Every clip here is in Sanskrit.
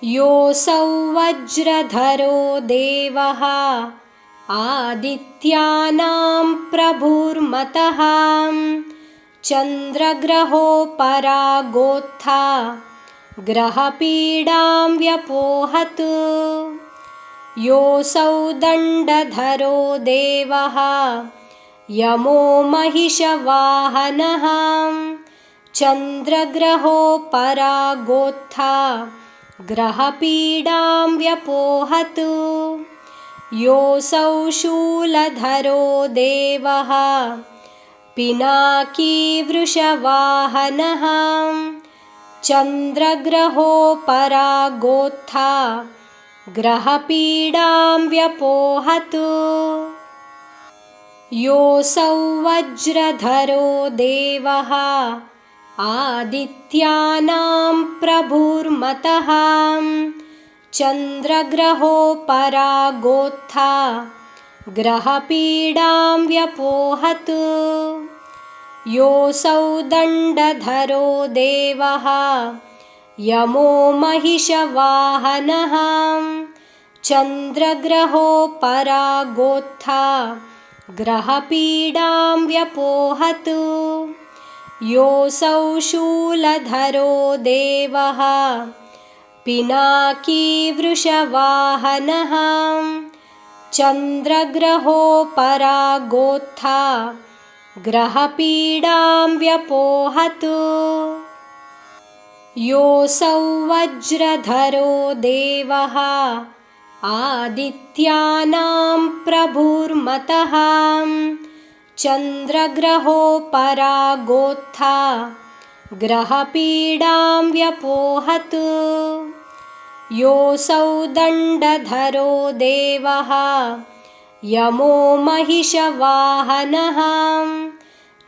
योऽसौ वज्रधरो देवः आदित्यानां प्रभुर्मतः चन्द्रग्रहोपरागोत्था ग्रहपीडां व्यपोहत्। योऽसौ दण्डधरो देवः यमो महिषवाहनः चन्द्रग्रहोपरागोत्था ग्रहपीडां व्यपोहत्। योऽसौ शूलधरो देवः पिनाकीवृषवाहनः चन्द्रग्रहोपरागोत्था ग्रहपीडां व्यपोहत्। योऽसौ वज्रधरो देवः आदित्यानां प्रभुर्मतः चन्द्रग्रहोपरागोत्था ग्रहपीडां व्यपोहत्। योऽसौ दण्डधरो देवः यमो महिषवाहनः चन्द्रग्रहोपरागोत्था ग्रहपीडां व्यपोहत्। योऽसौ शूलधरो देवः पिनाकीवृषवाहनः चन्द्रग्रहोपरागोत्था ग्रहपीडां व्यपोहत्। योऽसौ वज्रधरो देवः आदित्यानां प्रभुर्मतः चन्द्रग्रहोपरागोत्था ग्रहपीडां व्यपोहत्। योऽसौ दण्डधरो देवः यमो महिषवाहनः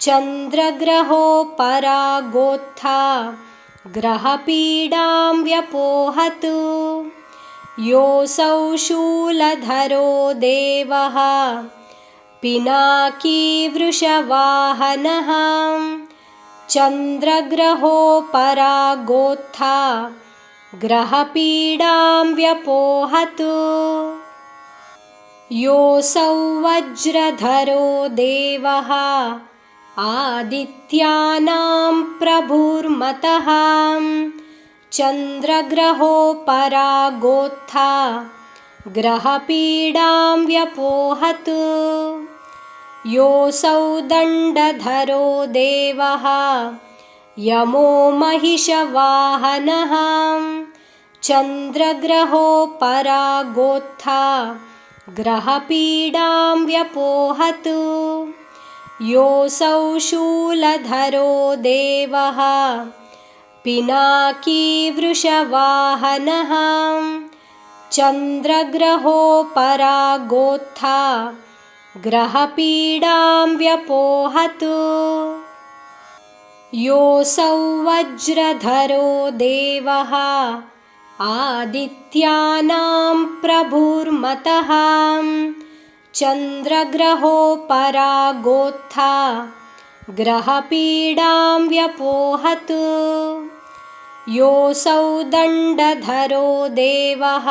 चन्द्रग्रहोपरागोत्था ग्रहपीडां व्यपोहत्। योऽसौ शूलधरो देवः पिनाकीवृषवाहनः चन्द्रग्रहोपरागोत्था ग्रहपीडां व्यपोहत्। योऽसौ वज्रधरो देवः आदित्यानां प्रभुर्मतः चन्द्रग्रहोपरागोत्था ग्रहपीडां व्यपोहत्। योऽसौ दण्डधरो देवः यमो महिषवाहनः चन्द्रग्रहोपरागोत्था ग्रहपीडां व्यपोहत्। योऽसौ शूलधरो देवः पिनाकीवृषवाहनः चन्द्रग्रहोपरागोत्था ग्रहपीडां व्यपोहत्। योऽसौ वज्रधरो देवः आदित्यानां प्रभुर्मतः चन्द्रग्रहोपरागोत्था ग्रहपीडां व्यपोहत्। योऽसौ दण्डधरो देवः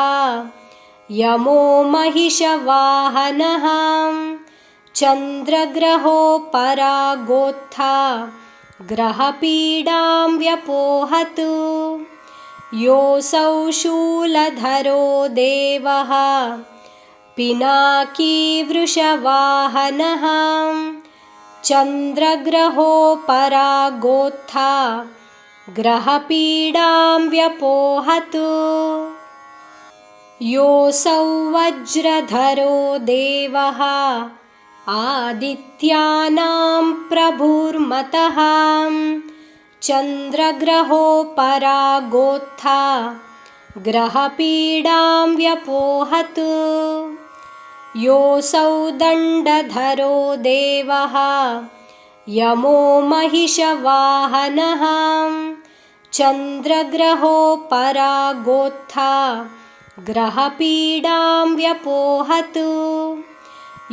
यमो महिषवाहनः चन्द्रग्रहोपरागोत्था ग्रहपीडां व्यपोहत्। योऽसौ शूलधरो देवः पिनाकीवृषवाहनः चन्द्रग्रहोपरागोत्था ग्रहपीडां व्यपोहत्। योऽसौ वज्रधरो देवः आदित्यानां प्रभुर्मतः चन्द्रग्रहोपरागोत्था ग्रहपीडां व्यपोहत्। योऽसौ दण्डधरो देवः यमो महिषवाहनः चन्द्रग्रहोपरागोत्था ग्रहपीडां व्यपोहत्।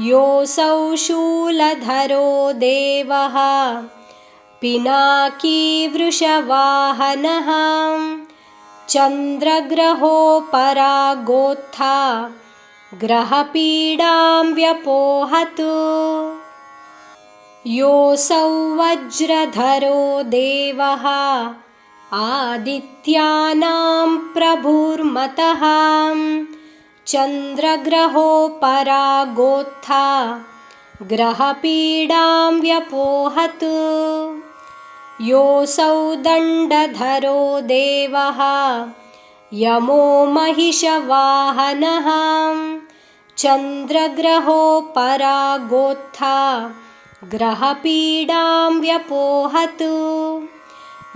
योऽसौ शूलधरो देवः पिनाकीवृषवाहनः चन्द्रग्रहोपरागोत्था ग्रहपीडां व्यपोहतु योऽसौ वज्रधरो देवः आदित्यानां प्रभुर्मतः चन्द्रग्रहोपरागोत्था ग्रहपीडां व्यपोहतु योऽसौ दण्डधरो देवः यमो महिषवाहनः चन्द्रग्रहोपरागोत्था ग्रहपीडां व्यपोहतु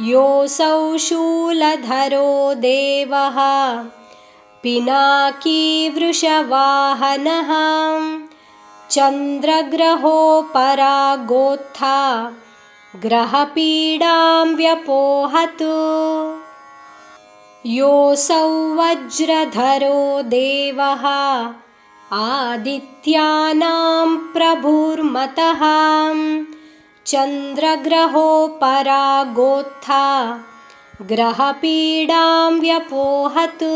योऽसौ शूलधरो देवः पिनाकीवृषवाहनः चन्द्रग्रहोपरागोत्था ग्रहपीडां व्यपोहतु योऽसौ वज्रधरो देवः आदित्यानां प्रभुर्मतः चन्द्रग्रहोपरागोत्था ग्रहपीडां व्यपोहतु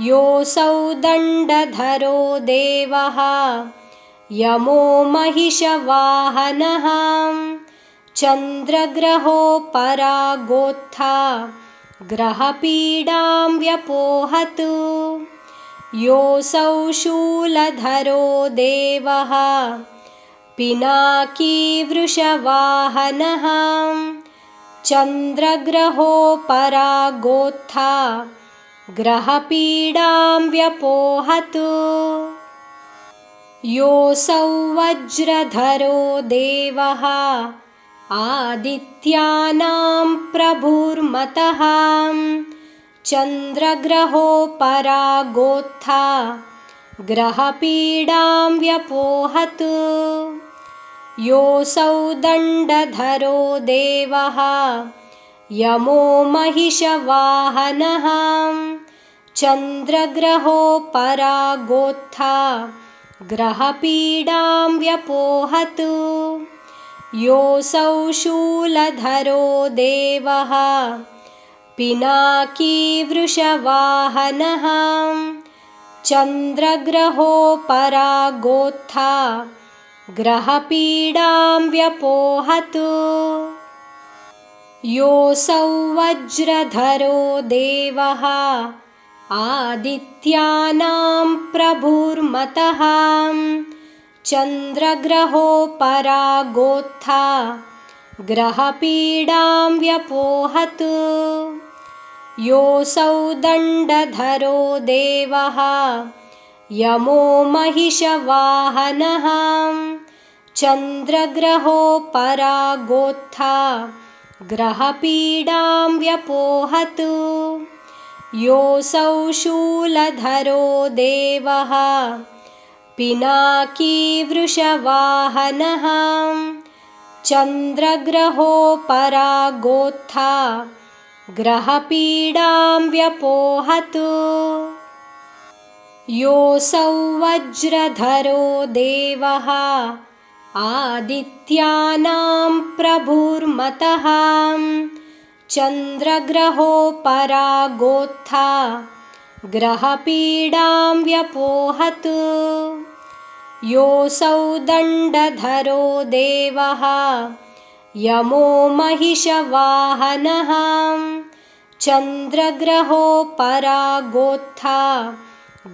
योऽसौ दण्डधरो देवः यमो महिषवाहनः चन्द्रग्रहोपरागोत्था ग्रहपीडां व्यपोहतु योऽसौ शूलधरो देवः पिनाकीवृषवाहनः चन्द्रग्रहोपरागोत्था ग्रहपीडां व्यपोहतु योऽसौ वज्रधरो देवः आदित्यानां प्रभुर्मतः चन्द्रग्रहोपरागोत्था ग्रहपीडां व्यपोहतु योऽसौ दण्डधरो देवः यमो महिषवाहनः चन्द्रग्रहोपरागोत्था ग्रहपीडां व्यपोहतु योऽसौ शूलधरो देवः पिनाकीवृषवाहनः चन्द्रग्रहोपरागोत्था ग्रहपीडां व्यपोहतु योऽसौ वज्रधरो देवः आदित्यानां प्रभुर्मतः चन्द्रग्रहोपरागोत्था ग्रहपीडां व्यपोहतु योऽसौ दण्डधरो देवः यमो महिषवाहनः चन्द्रग्रहोपरागोत्था ग्रहपीडां व्यपोहतु योऽसौ शूलधरो देवः पिनाकीवृषवाहनः चन्द्रग्रहोपरागोत्था ग्रहपीडां व्यपोहतु योऽसौ वज्रधरो देवः आदित्यानां प्रभुर्मतः चन्द्रग्रहोपरागोत्था ग्रहपीडां व्यपोहतु योऽसौ दण्डधरो देवः यमो महिषवाहनः चन्द्रग्रहोपरागोत्था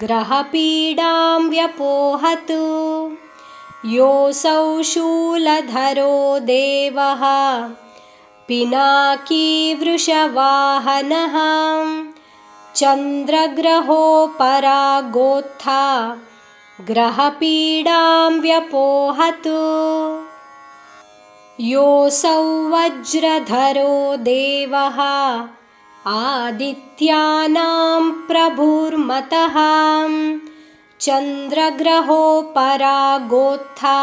ग्रहपीडां व्यपोहतु योऽसौ शूलधरो देवः पिनाकीवृषवाहनः चन्द्रग्रहोपरागोत्था ग्रहपीडां व्यपोहतु योऽसौ वज्रधरो देवः आदित्यानां प्रभुर्मतः चन्द्रग्रहोपरागोत्था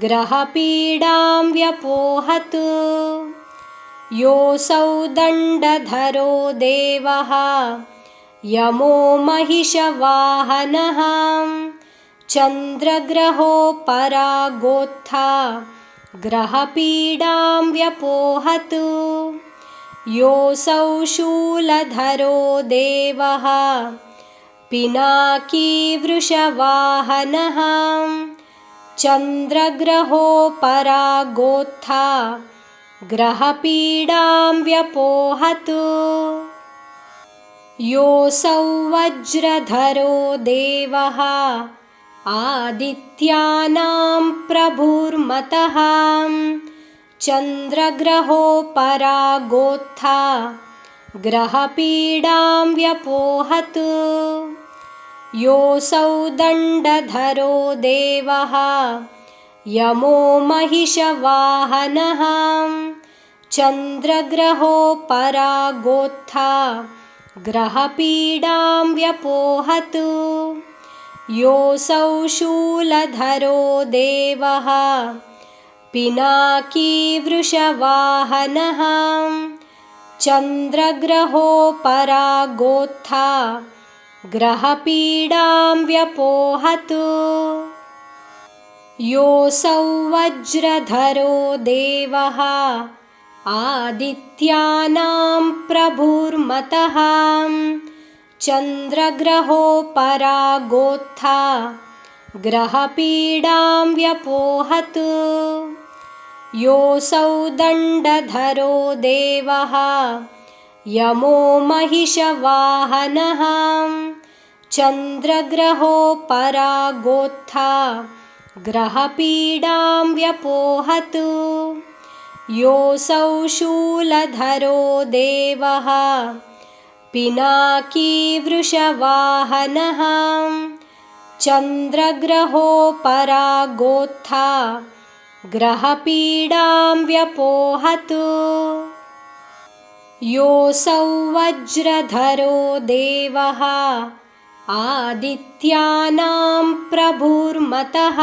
ग्रहपीडां व्यपोहतु योऽसौ दण्डधरो देवः यमो महिषवाहनः चन्द्रग्रहोपरागोत्था ग्रहपीडां व्यपोहतु योऽसौ शूलधरो देवः पिनाकी वृषवाहनः चन्द्रग्रहोपरागोत्था ग्रहपीडां व्यपोहतु। योऽसौ वज्रधरो देवः आदित्यानां प्रभुर्मतः चन्द्रग्रहोपरागोत्था ग्रहपीडां व्यपोहतु। योऽसौ दण्डधरो देवः यमो महिषवाहनः चन्द्रग्रहोपरागोत्था ग्रहपीडां व्यपोहतु। योऽसौ शूलधरो देवः पिनाकी वृषवाहनः चन्द्रग्रहोपरागोत्था ग्रहपीडां व्यपोहतु। योऽसौ वज्रधरो देवः आदित्यानां प्रभुर्मतः चन्द्रग्रहोपरागोत्था ग्रहपीडां व्यपोहतु। योऽसौ दण्डधरो देवः यमो महिषवाहनः चन्द्रग्रहोपरागोत्था ग्रहपीडां व्यपोहतु। योऽसौ शूलधरो देवः पिनाकी वृषवाहनः चन्द्रग्रहोपरागोत्था ग्रहपीडां व्यपोहतु। योऽसौ वज्रधरो देवः आदित्यानां प्रभुर्मतः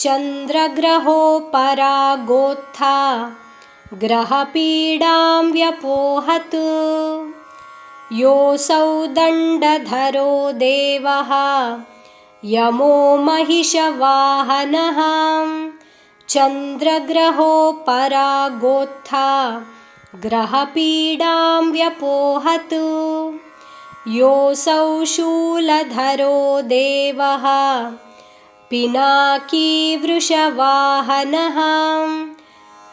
चन्द्रग्रहोपरागोत्था ग्रहपीडां व्यपोहतु। योऽसौ दण्डधरो देवः यमो महिषवाहनः चन्द्रग्रहोपरागोत्था ग्रहपीडां व्यपोहतु। योऽसौ शूलधरो देवः पिनाकी वृषवाहनः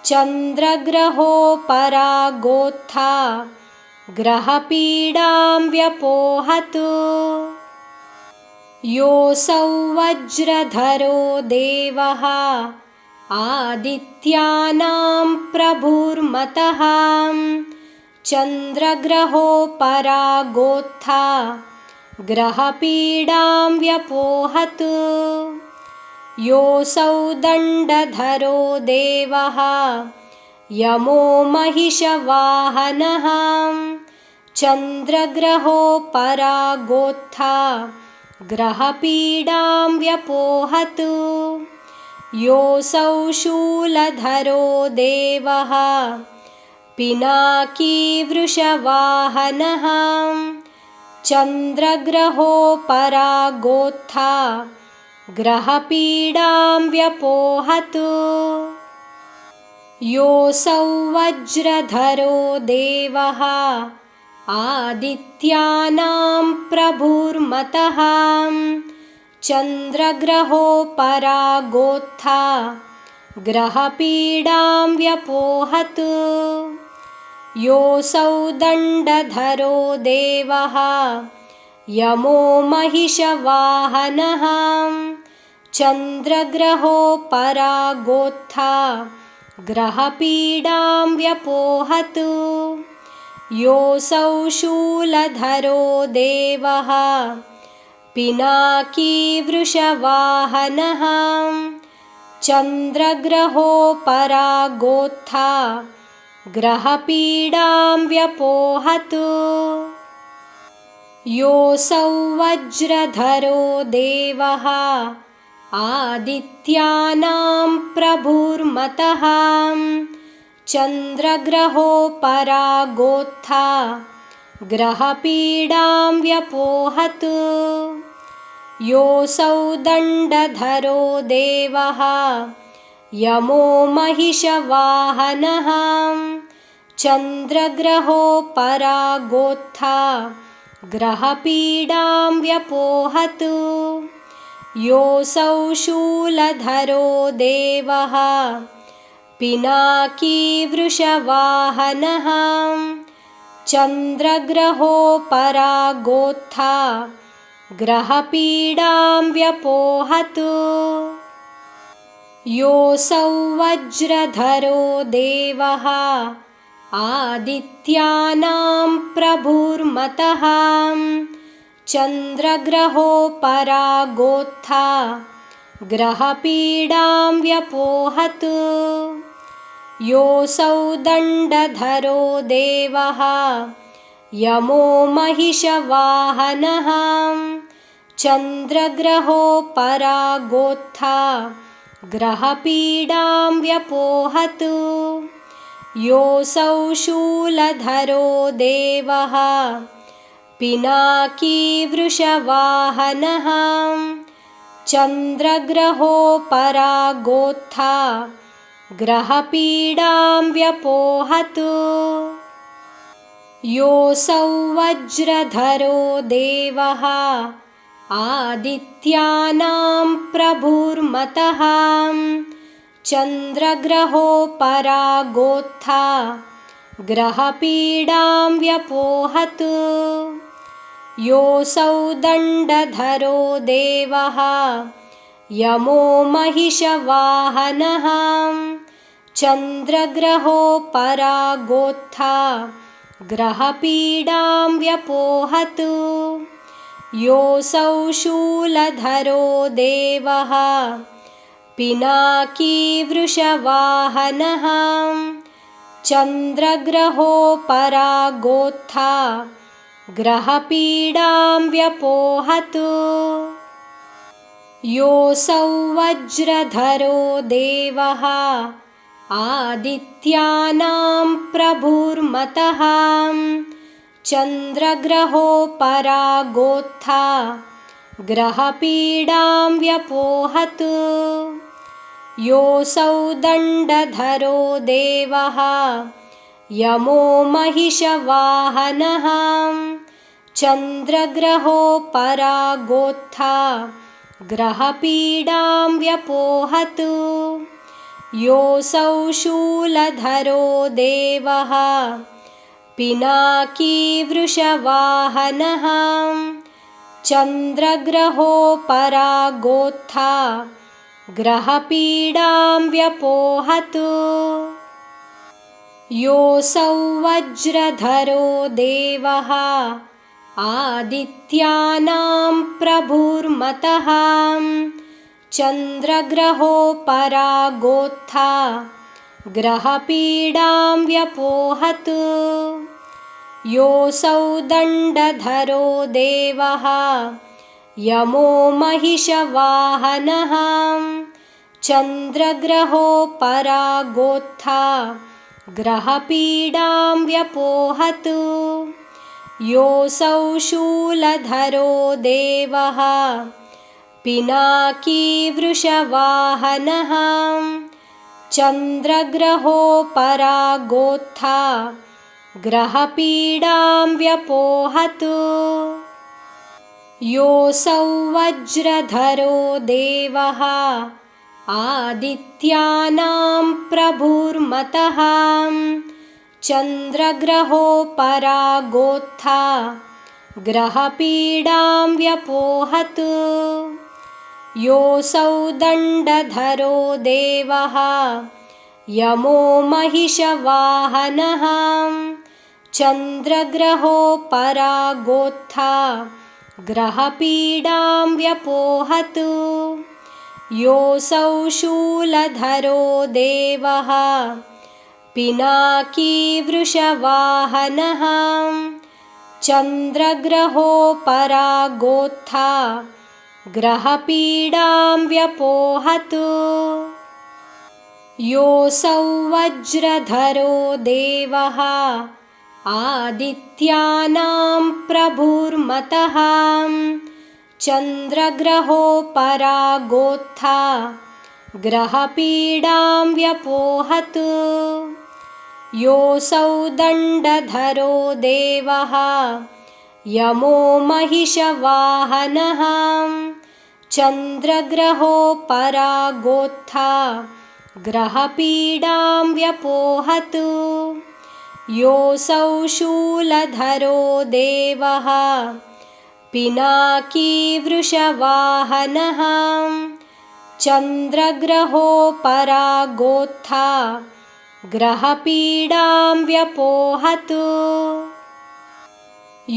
चन्द्रग्रहोपरागोत्था ग्रहपीडां व्यपोहतु। योऽसौ वज्रधरो देवः आदित्यानां प्रभुर्मतः चन्द्रग्रहोपरागोत्था ग्रहपीडां व्यपोहतु। योऽसौ दण्डधरो देवः यमो महिषवाहनः चन्द्रग्रहोपरागोत्था ग्रहपीडां व्यपोहतु। योऽसौ शूलधरो देवः पिनाकी वृषवाहनः चन्द्रग्रहोपरागोत्था ग्रहपीडां व्यपोहतु। योऽसौ वज्रधरो देवः आदित्यानां प्रभुर्मतः चन्द्रग्रहोपरागोत्था ग्रहपीडां व्यपोहतु। योऽसौ दण्डधरो देवः यमो महिषवाहनः चन्द्रग्रहोपरागोत्था ग्रहपीडां व्यपोहतु। योऽसौ शूलधरो देवः पिनाकी वृषवाहनः चन्द्रग्रहोपरागोत्था ग्रहपीडां व्यपोहतु। योऽसौ वज्रधरो देवः आदित्यानां प्रभुर्मतः चन्द्रग्रहोपरागोत्था ग्रहपीडां व्यपोहतु। योऽसौ दण्डधरो देवः यमो महिषवाहनः चन्द्रग्रहोपरागोत्था ग्रहपीडां व्यपोहतु योऽसौ शूलधरो देवः पिनाकी वृषवाहनः चन्द्रग्रहोपरागोत्था ग्रहपीडां व्यपोहतु योऽसौ वज्रधरो देवः आदित्यानां प्रभुर्मतः चन्द्रग्रहोपरागोत्था ग्रहपीडां व्यपोहतु योऽसौ दण्डधरो देवः यमो महिषवाहनः चन्द्रग्रहोपरागोत्था ग्रहपीडां व्यपोहतु योऽसौ शूलधरो देवः पिनाकी वृषवाहनः चन्द्रग्रहोपरागोत्था ग्रहपीडां व्यपोहतु योऽसौ वज्रधरो देवः आदित्यानां प्रभुर्मतः चन्द्रग्रहोपरागोत्था ग्रहपीडां व्यपोहतु योऽसौ दण्डधरो देवः यमो महिषवाहनः चन्द्रग्रहोपरागोत्था ग्रहपीडां व्यपोहतु योऽसौ शूलधरो देवः पिनाकी वृषवाहनः चन्द्रग्रहोपरागोत्था ग्रहपीडां व्यपोहतु योऽसौ वज्रधरो देवः आदित्यानां प्रभुर्मतः चन्द्रग्रहोपरागोत्था ग्रहपीडां व्यपोहतु योऽसौ दण्डधरो देवः यमो महिषवाहनः चन्द्रग्रहोपरागोत्था ग्रहपीडां व्यपोहतु योऽसौ शूलधरो देवः पिनाकी वृषवाहनः चन्द्रग्रहोपरागोत्था ग्रहपीडां व्यपोहतु योऽसौ वज्रधरो देवः आदित्यानां प्रभुर्मतः चन्द्रग्रहोपरागोत्था ग्रहपीडां व्यपोहतु योऽसौ दण्डधरो देवः यमो महिषवाहनः चन्द्रग्रहोपरागोत्था ग्रहपीडां व्यपोहतु योऽसौ शूलधरो देवः पिनाकी वृषवाहनः चन्द्रग्रहोपरागोत्था ग्रहपीडां व्यपोहतु योऽसौ वज्रधरो देवः आदित्यानां प्रभुर्मतः चन्द्रग्रहोपरागोत्था ग्रहपीडां व्यपोहतु योऽसौ दण्डधरो देवः यमो महिषवाहनः चन्द्रग्रहोपरागोत्था ग्रहपीडां व्यपोहतु योऽसौ शूलधरो देवः पिनाकी वृषवाहनः चन्द्रग्रहोपरागोत्था ग्रहपीडां व्यपोहतु योऽसौ वज्रधरो देवः आदित्यानां प्रभुर्मतः चन्द्रग्रहोपरागोत्था ग्रहपीडां व्यपोहतु योऽसौ दण्डधरो देवः यमो महिषवाहनः चन्द्रग्रहोपरागोत्था ग्रहपीडां व्यपोहतु योऽसौ शूलधरो देवः पिनाकी वृषवाहनः चन्द्रग्रहोपरागोत्था ग्रहपीडां व्यपोहतु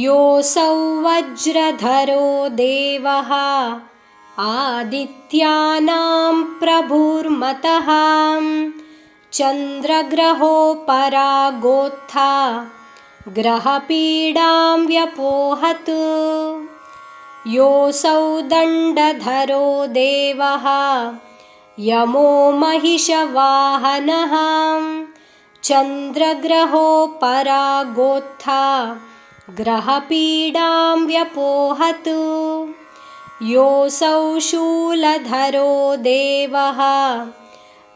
योऽसौ वज्रधरो देवः आदित्यानां प्रभुर्मतः चन्द्रग्रहोपरागोत्था ग्रहपीडां व्यपोहतु योऽसौ दण्डधरो देवः यमो महिषवाहनः चन्द्रग्रहोपरागोत्था ग्रहपीडां व्यपोहतु योऽसौ शूलधरो देवः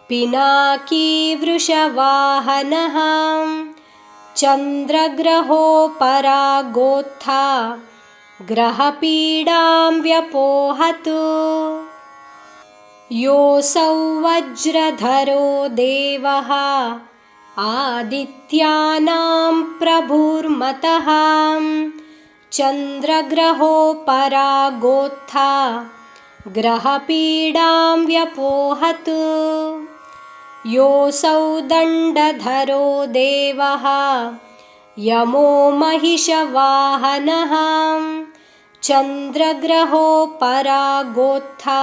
पिनाकी वृषवाहनः चन्द्रग्रहोपरागोत्था ग्रहपीडां व्यपोहतु योऽसौ वज्रधरो देवः आदित्यानां प्रभुर्मतः चन्द्रग्रहोपरागोत्था ग्रहपीडां व्यपोहतु योऽसौ दण्डधरो देवः यमो महिषवाहनः चन्द्रग्रहोपरागोत्था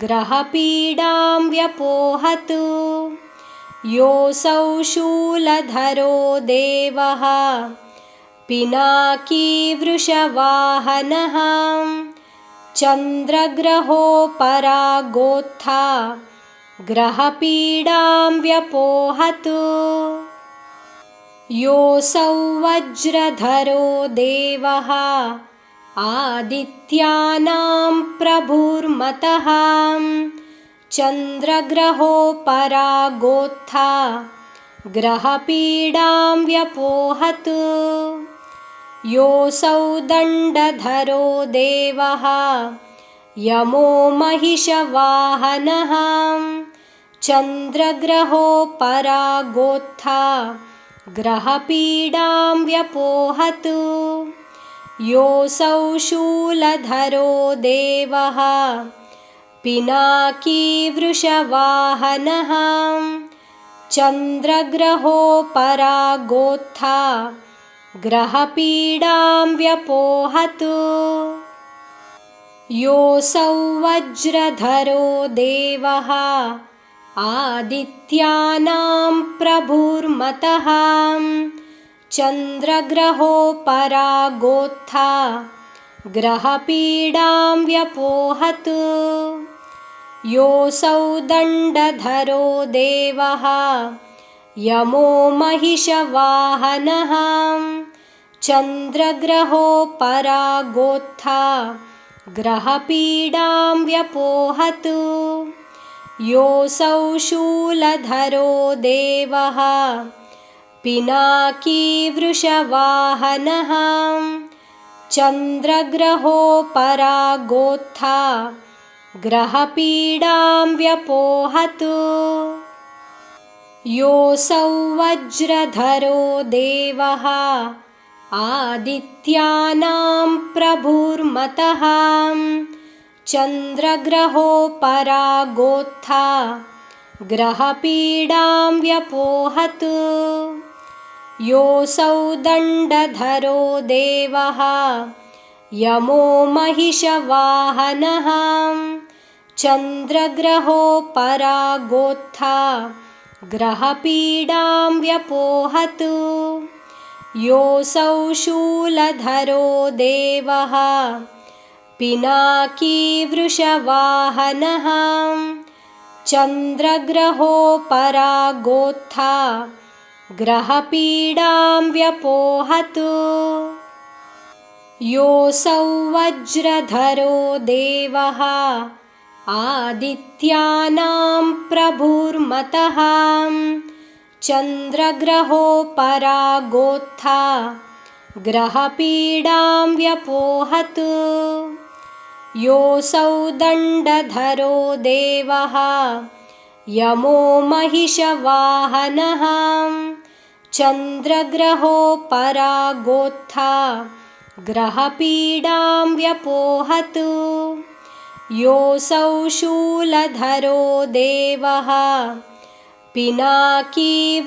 ग्रहपीडां व्यपोहतु योऽसौ शूलधरो देवः पिनाकी वृषवाहनः चन्द्रग्रहोपरागोत्था ग्रहपीडां व्यपोहतु योऽसौ वज्रधरो देवः आदित्यानां प्रभुर्मतः चन्द्रग्रहोपरागोत्था ग्रहपीडां व्यपोहतु योऽसौ दण्डधरो देवः यमो महिषवाहनः चन्द्रग्रहोपरागोत्था ग्रहपीडां व्यपोहतु योऽसौ शूलधरो देवः पिनाकी वृषवाहनः चन्द्रग्रहोपरागोत्था ग्रहपीडां व्यपोहतु योऽसौ वज्रधरो देवः आदित्यानां प्रभुर्मतः चन्द्रग्रहोपरागोत्था ग्रहपीडां व्यपोहतु योऽसौ दण्डधरो देवः यमो महिषवाहनः चन्द्रग्रहोपरागोत्था ग्रहपीडां व्यपोहतु योऽसौ शूलधरो देवः पिनाकी वृषवाहनः चन्द्रग्रहोपरागोत्था ग्रहपीडां व्यपोहतु योऽसौ वज्रधरो देवः आदित्यानां प्रभुर्मतः चन्द्रग्रहोपरागोत्था ग्रहपीडां व्यपोहतु योऽसौ दण्डधरो देवः यमो महिषवाहनः चन्द्रग्रहोपरागोत्था ग्रहपीडां व्यपोहतु योऽसौ शूलधरो देवः पिनाकी वृषवाहनः चन्द्रग्रहोपरागोत्था ग्रहपीडां व्यपोहतु योऽसौ वज्रधरो देवः आदित्यानां प्रभुर्मतः चन्द्रग्रहोपरागोत्था ग्रहपीडां व्यपोहतु योऽसौ दण्डधरो देवः यमो महिषवाहनः चन्द्रग्रहोपरागोत्था ग्रहपीडां व्यपोहतु योऽसौ शूलधरो देवः पिनाकीवृषवाहनः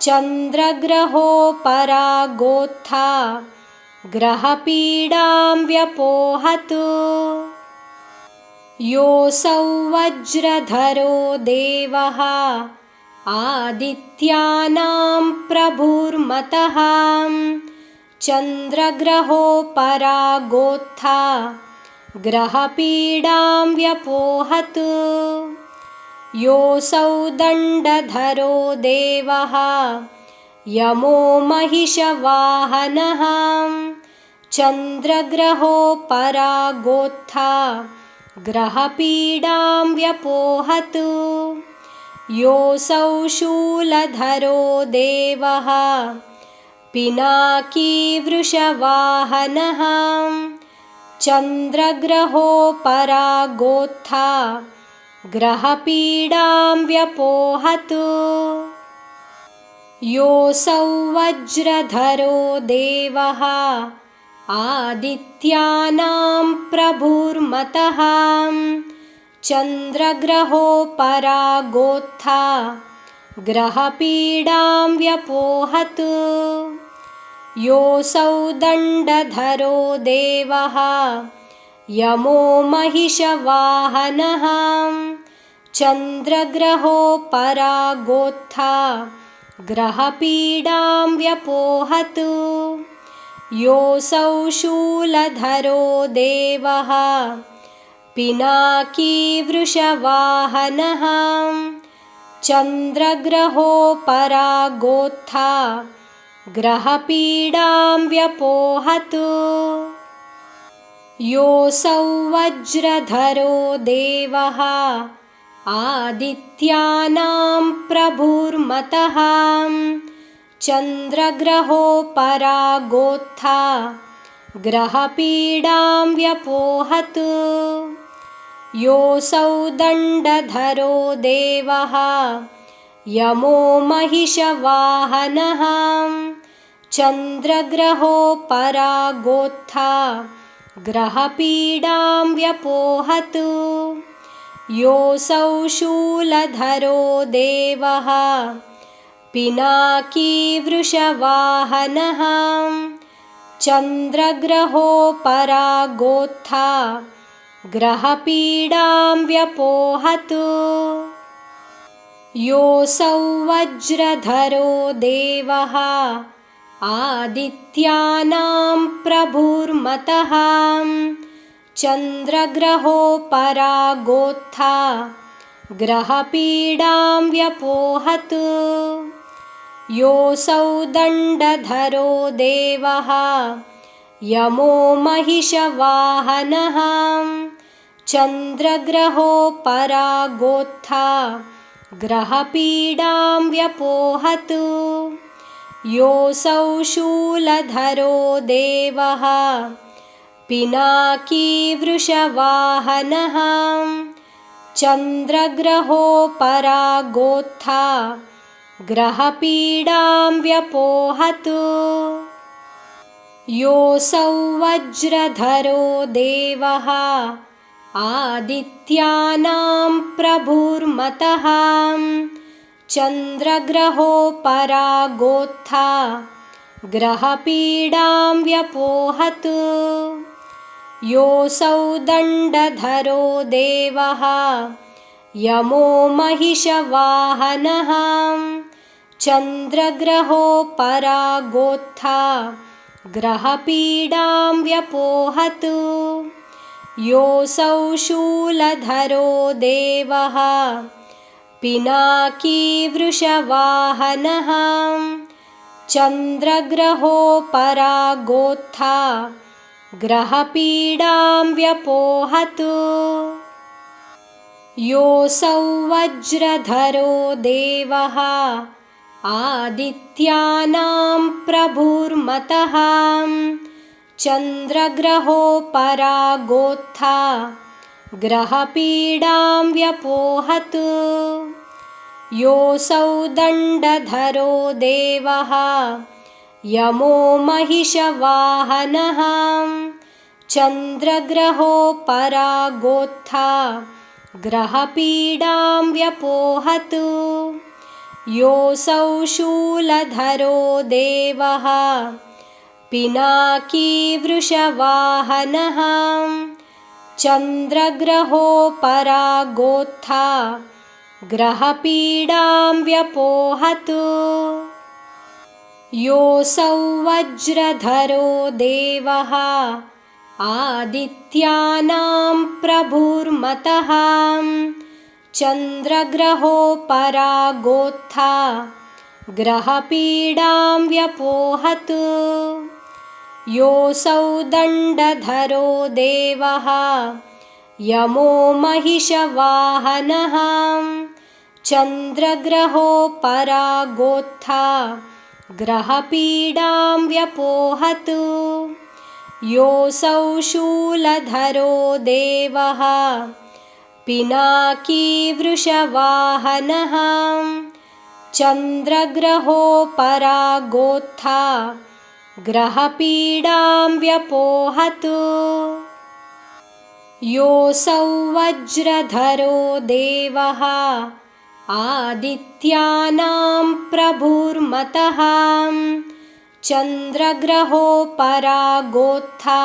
चन्द्रग्रहोपरागोत्था ग्रहपीडां व्यपोहतु योऽसौ वज्रधरो देवः आदित्यानां प्रभुर्मतः चन्द्रग्रहोपरागोत्था ग्रहपीडां व्यपोहतु योऽसौ दण्डधरो देवः यमो महिषवाहनः चन्द्रग्रहोपरागोत्था ग्रहपीडां व्यपोहतु योऽसौ शूलधरो देवः पिनाकीवृषवाहनः चन्द्रग्रहोपरागोत्था ग्रहपीडां व्यपोहतु योऽसौ वज्रधरो देवः आदित्यानां प्रभुर्मतः चन्द्रग्रहोपरागोत्था ग्रहपीडां व्यपोहतु योऽसौ दण्डधरो देवः यमो महिषवाहनः चन्द्रग्रहोपरागोत्था ग्रहपीडां व्यपोहतु योऽसौ शूलधरो देवः पिनाकीवृषवाहनः चन्द्रग्रहोपरागोत्था ग्रहपीडां व्यपोहतु योऽसौ वज्रधरो देवः आदित्यानां प्रभुर्मतः चन्द्रग्रहोपरागोत्था ग्रहपीडां व्यपोहतु योऽसौ दण्डधरो देवः यमो महिषवाहनः चन्द्रग्रहोपरागोत्था ग्रहपीडां व्यपोहतु योऽसौ शूलधरो देवः पिनाकीवृषवाहनः चन्द्रग्रहोपरागोत्था ग्रहपीडां व्यपोहतु योऽसौ वज्रधरो देवः आदित्यानां प्रभुर्मतः चन्द्रग्रहोपरागोत्था ग्रहपीडां व्यपोहतु योऽसौ दण्डधरो देवः यमो महिषवाहनः चन्द्रग्रहोपरागोत्था ग्रहपीडां व्यपोहतु योऽसौ शूलधरो देवः पिनाकीवृषवाहनः चन्द्रग्रहोपरागोत्था ग्रहपीडां व्यपोहतु योऽसौ वज्रधरो देवः आदित्यानां प्रभुर्मतः चन्द्रग्रहोपरागोत्था ग्रहपीडां व्यपोहतु योऽसौ दण्डधरो देवः यमो महिषवाहनः चन्द्रग्रहोपरागोत्था ग्रहपीडां व्यपोहतु योऽसौ शूलधरो देवः पिनाकीवृषवाहनः चन्द्रग्रहोपरागोत्था ग्रहपीडां व्यपोहतु योऽसौ वज्रधरो देवः आदित्यानां प्रभुर्मतः चन्द्रग्रहोपरागोत्था ग्रहपीडां व्यपोहतु। योऽसौ दण्डधरो देवः यमो महिषवाहनः चन्द्रग्रहोपरागोत्था ग्रहपीडां व्यपोहतु। योऽसौ शूलधरो देवः पिनाकीवृषवाहनः चन्द्रग्रहोपरागोत्था ग्रहपीडां व्यपोहतु। योऽसौ वज्रधरो देवः आदित्यानां प्रभुर्मतः चन्द्रग्रहोपरागोत्था ग्रहपीडां व्यपोहतु। योऽसौ दण्डधरो देवः यमो महिषवाहनः चन्द्रग्रहोपरागोत्था ग्रहपीडां व्यपोहतु। योऽसौ शूलधरो देवः पिनाकीवृषवाहनः चन्द्रग्रहोपरागोत्था ग्रहपीडां व्यपोहतु। योऽसौ वज्रधरो देवः आदित्यानां प्रभुर्मतः चन्द्रग्रहोपरागोत्था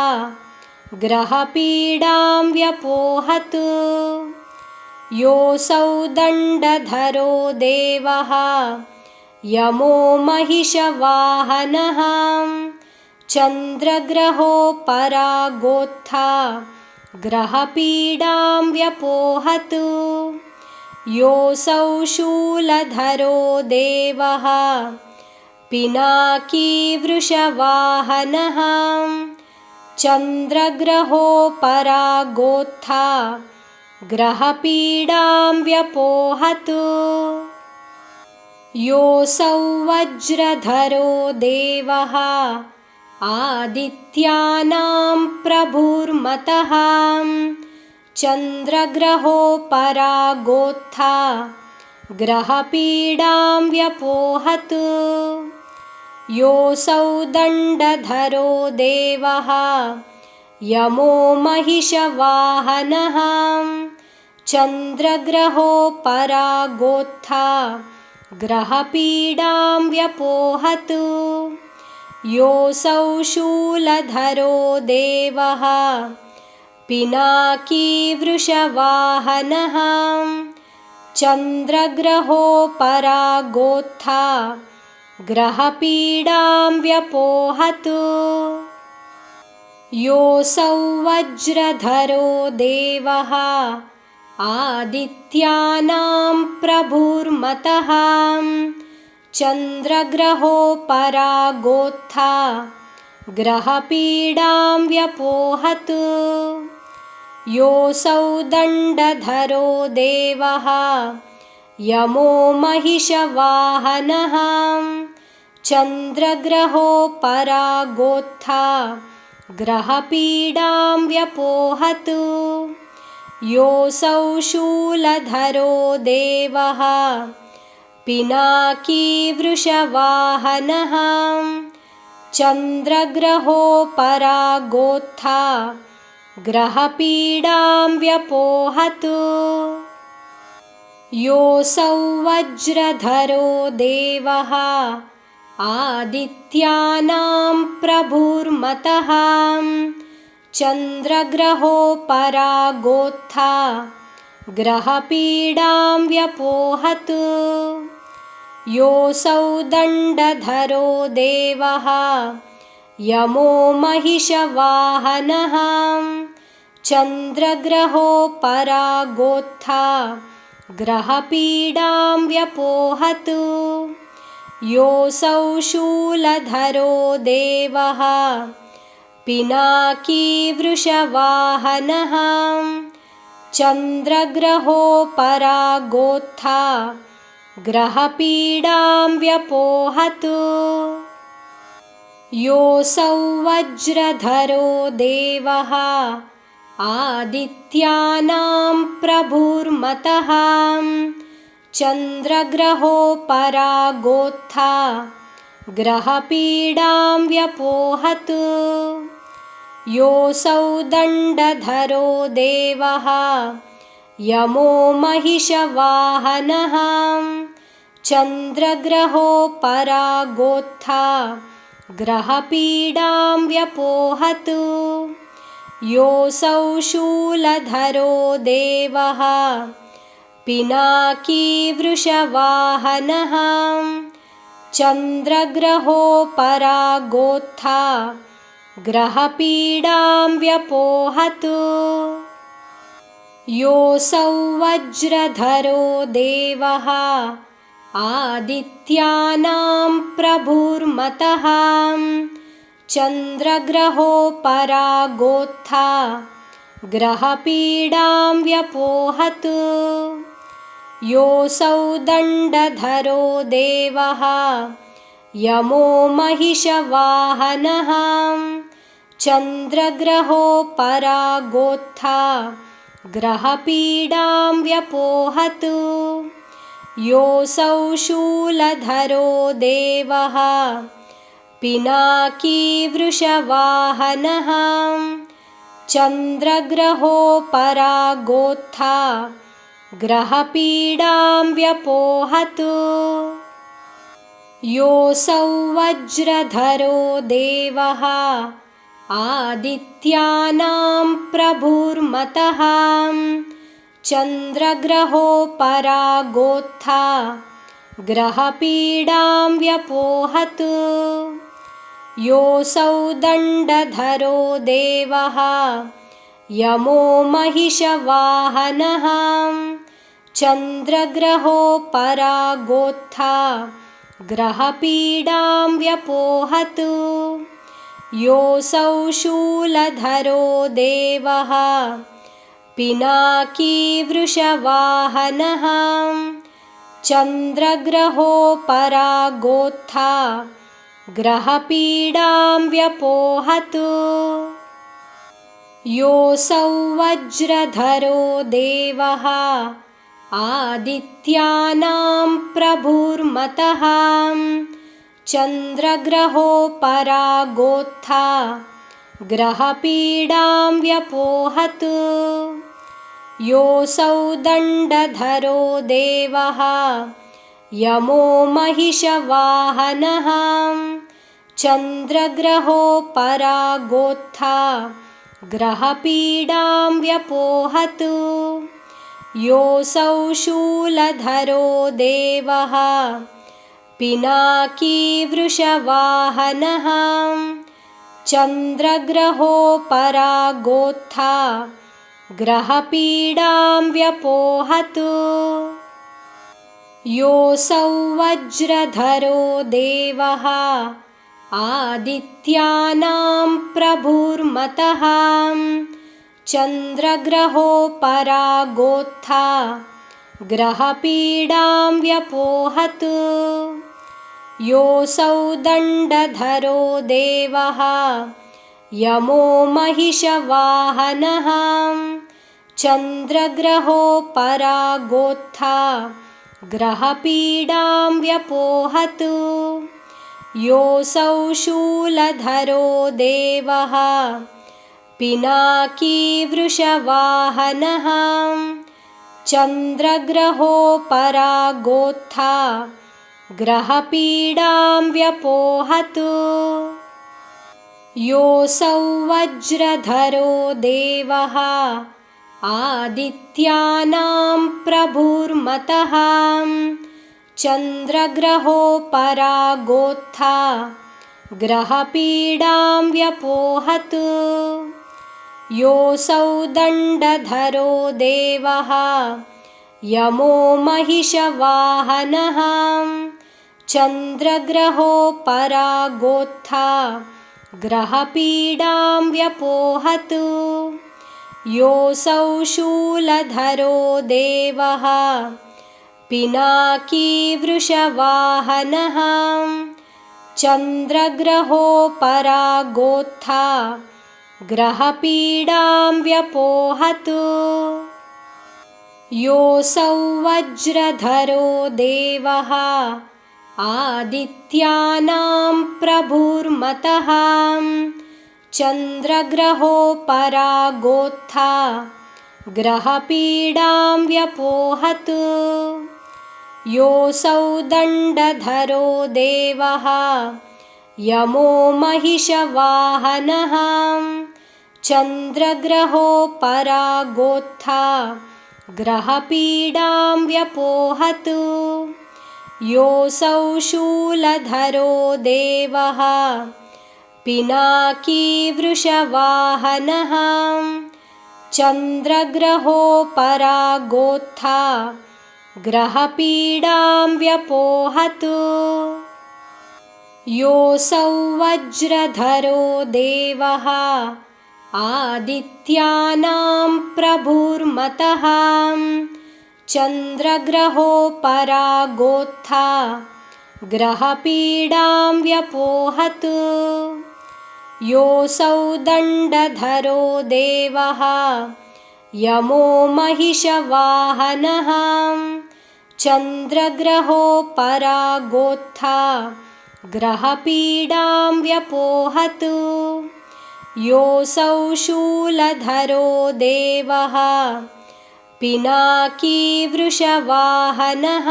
ग्रहपीडां व्यपोहतु। योऽसौ दण्डधरो देवः यमो महिषवाहनः चन्द्रग्रहोपरागोत्था ग्रहपीडां व्यपोहतु। योऽसौ शूलधरो देवः पिनाकीवृषवाहनः चन्द्रग्रहोपरागोत्था ग्रहपीडां व्यपोहतु। योऽसौ वज्रधरो देवः आदित्यानां प्रभुर्मतः चन्द्रग्रहोपरागोत्था ग्रहपीडां व्यपोहतु। योऽसौ दण्डधरो देवः यमो महिषवाहनः चन्द्रग्रहोपरागोत्था ग्रहपीडां व्यपोहतु। योऽसौ शूलधरो देवः पिनाकीवृषवाहनः चन्द्रग्रहोपरागोत्था ग्रहपीडां व्यपोहतु। योऽसौ वज्रधरो देवः आदित्यानां प्रभुर्मतः चन्द्रग्रहोपरागोत्था ग्रहपीडां व्यपोहतु। योऽसौ दण्डधरो देवः यमो महिषवाहनः चन्द्रग्रहोपरागोत्था ग्रहपीडां व्यपोहतु। योऽसौ शूलधरो देवः पिनाकीवृषवाहनः चन्द्रग्रहोपरागोत्था ग्रहपीडां व्यपोहतु। योऽसौ वज्रधरो देवः आदित्यानां प्रभुर्मतः चन्द्रग्रहोपरागोत्था ग्रहपीडां व्यपोहतु। योऽसौ दण्डधरो देवः यमो महिषवाहनः चन्द्रग्रहोपरागोत्था ग्रहपीडां व्यपोहतु। योऽसौ शूलधरो देवः पिनाकीवृषवाहनः चन्द्रग्रहोपरागोत्था ग्रहपीडां व्यपोहतु। योऽसौ वज्रधरो देवः आदित्यानां प्रभुर्मतः चन्द्रग्रहोपरागोत्था ग्रहपीडां व्यपोहतु। योऽसौ दण्डधरो देवः यमो महिषवाहनः चन्द्रग्रहोपरागोत्था ग्रहपीडां व्यपोहतु। योऽसौ शूलधरो देवः पिनाकीवृषवाहनः चन्द्रग्रहोपरागोत्था ग्रहपीडां व्यपोहतु। योऽसौ वज्रधरो देवः आदित्यानां प्रभुर्मतः चन्द्रग्रहोपरागोत्था ग्रहपीडां व्यपोहतु। योऽसौ दण्डधरो देवः यमो महिषवाहनः चन्द्रग्रहोपरागोत्था ग्रहपीडां व्यपोहतु। योऽसौ शूलधरो देवः पिनाकीवृषवाहनः चन्द्रग्रहोपरागोत्था ग्रहपीडां व्यपोहतु। योऽसौ वज्रधरो देवः आदित्यानां प्रभुर्मतः चन्द्रग्रहोपरागोत्था ग्रहपीडां व्यपोहतु। योऽसौ दण्डधरो देवः यमो महिषवाहनः चन्द्रग्रहोपरागोत्था ग्रहपीडां व्यपोहतु। योऽसौ शूलधरो देवः पिनाकीवृषवाहनः चन्द्रग्रहोपरागोत्था ग्रहपीडां व्यपोहतु। योऽसौ वज्रधरो देवः आदित्यानां प्रभुर्मतः चन्द्रग्रहोपरागोत्था ग्रहपीडां व्यपोहतु। योऽसौ दण्डधरो देवः यमो महिषवाहनः चन्द्रग्रहोपरागोत्था ग्रहपीडां व्यपोहतु। योऽसौ शूलधरो देवः पिनाकीवृषवाहनः चन्द्रग्रहोपरागोत्था ग्रहपीडां व्यपोहतु। योऽसौ वज्रधरो देवः आदित्यानां प्रभुर्मतः चन्द्रग्रहोपरागोत्था ग्रहपीडां व्यपोहतु। योऽसौ दण्डधरो देवः यमो महिषवाहनः चन्द्रग्रहोपरागोत्था ग्रहपीडां व्यपोहतु। योऽसौ शूलधरो देवः पिनाकीवृषवाहनः चन्द्रग्रहोपरागोत्था ग्रहपीडां व्यपोहतु। योऽसौ वज्रधरो देवः आदित्यानां प्रभुर्मतः चन्द्रग्रहोपरागोत्था ग्रहपीडां व्यपोहतु। योऽसौ दण्डधरो देवः यमो महिषवाहनः चन्द्रग्रहोपरागोत्था ग्रहपीडां व्यपोहतु। योऽसौ शूलधरो देवः पिनाकी वृषवाहनः चन्द्रग्रहोपरागोत्था ग्रहपीडां व्यपोहतु। योऽसौ वज्रधरो देवः आदित्यानां प्रभुर्मतः चन्द्रग्रहोपरागोत्था ग्रहपीडां व्यपोहतु। योऽसौ दण्डधरो देवः यमो महिषवाहनः चन्द्रग्रहोपरागोत्था ग्रहपीडां व्यपोहतु। योऽसौ शूलधरो देवः पिनाकी वृषवाहनः चन्द्रग्रहोपरागोत्था ग्रहपीडां व्यपोहतु। योऽसौ वज्रधरो देवः आदित्यानां प्रभुर्मतः चन्द्रग्रहोपरागोत्था ग्रहपीडां व्यपोहतु। योऽसौ दण्डधरो देवः यमो महिषवाहनः चन्द्रग्रहोपरागोत्था ग्रहपीडां व्यपोहतु। योऽसौ शूलधरो देवः पिनाकी वृषवाहनः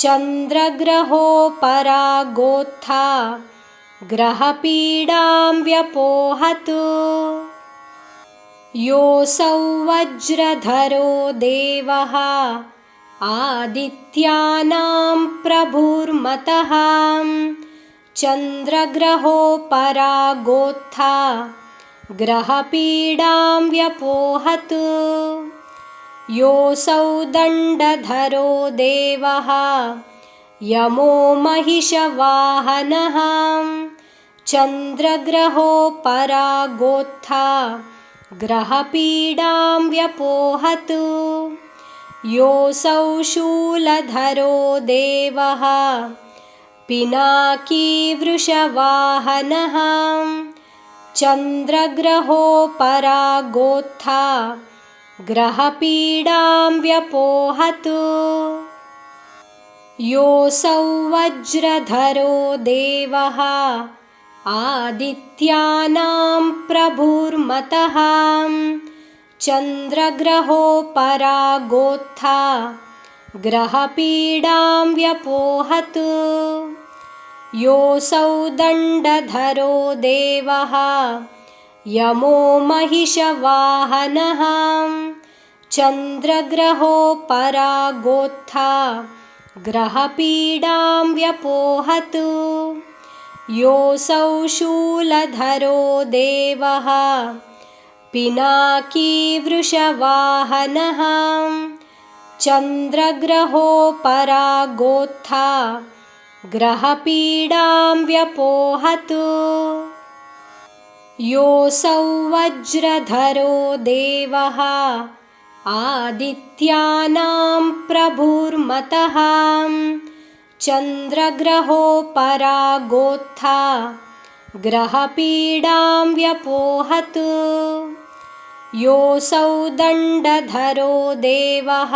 चन्द्रग्रहोपरागोत्था ग्रहपीडां व्यपोहतु। योऽसौ वज्रधरो देवः आदित्यानां प्रभुर्मतः चन्द्रग्रहोपरागोत्था ग्रहपीडां व्यपोहतु। योऽसौ दण्डधरो देवः यमो महिषवाहनः चन्द्रग्रहोपरागोत्था ग्रहपीडां व्यपोहतु। योऽसौ शूलधरो देवः पिनाकी वृषवाहनः चन्द्रग्रहोपरागोत्था ग्रहपीडां व्यपोहतु। योऽसौ वज्रधरो देवः आदित्यानां प्रभुर्मतः चन्द्रग्रहोपरागोत्था ग्रहपीडां व्यपोहतु। योऽसौ दण्डधरो देवः यमो महिषवाहनः चन्द्रग्रहोपरागोत्था ग्रहपीडां व्यपोहतु। योऽसौ शूलधरो देवः पिनाकी वृषवाहनः चन्द्रग्रहोपरागोत्था ग्रहपीडां व्यपोहतु। योऽसौ वज्रधरो देवः आदित्यानां प्रभुर्मतः चन्द्रग्रहोपरागोत्था ग्रहपीडां व्यपोहतु। योऽसौ दण्डधरो देवः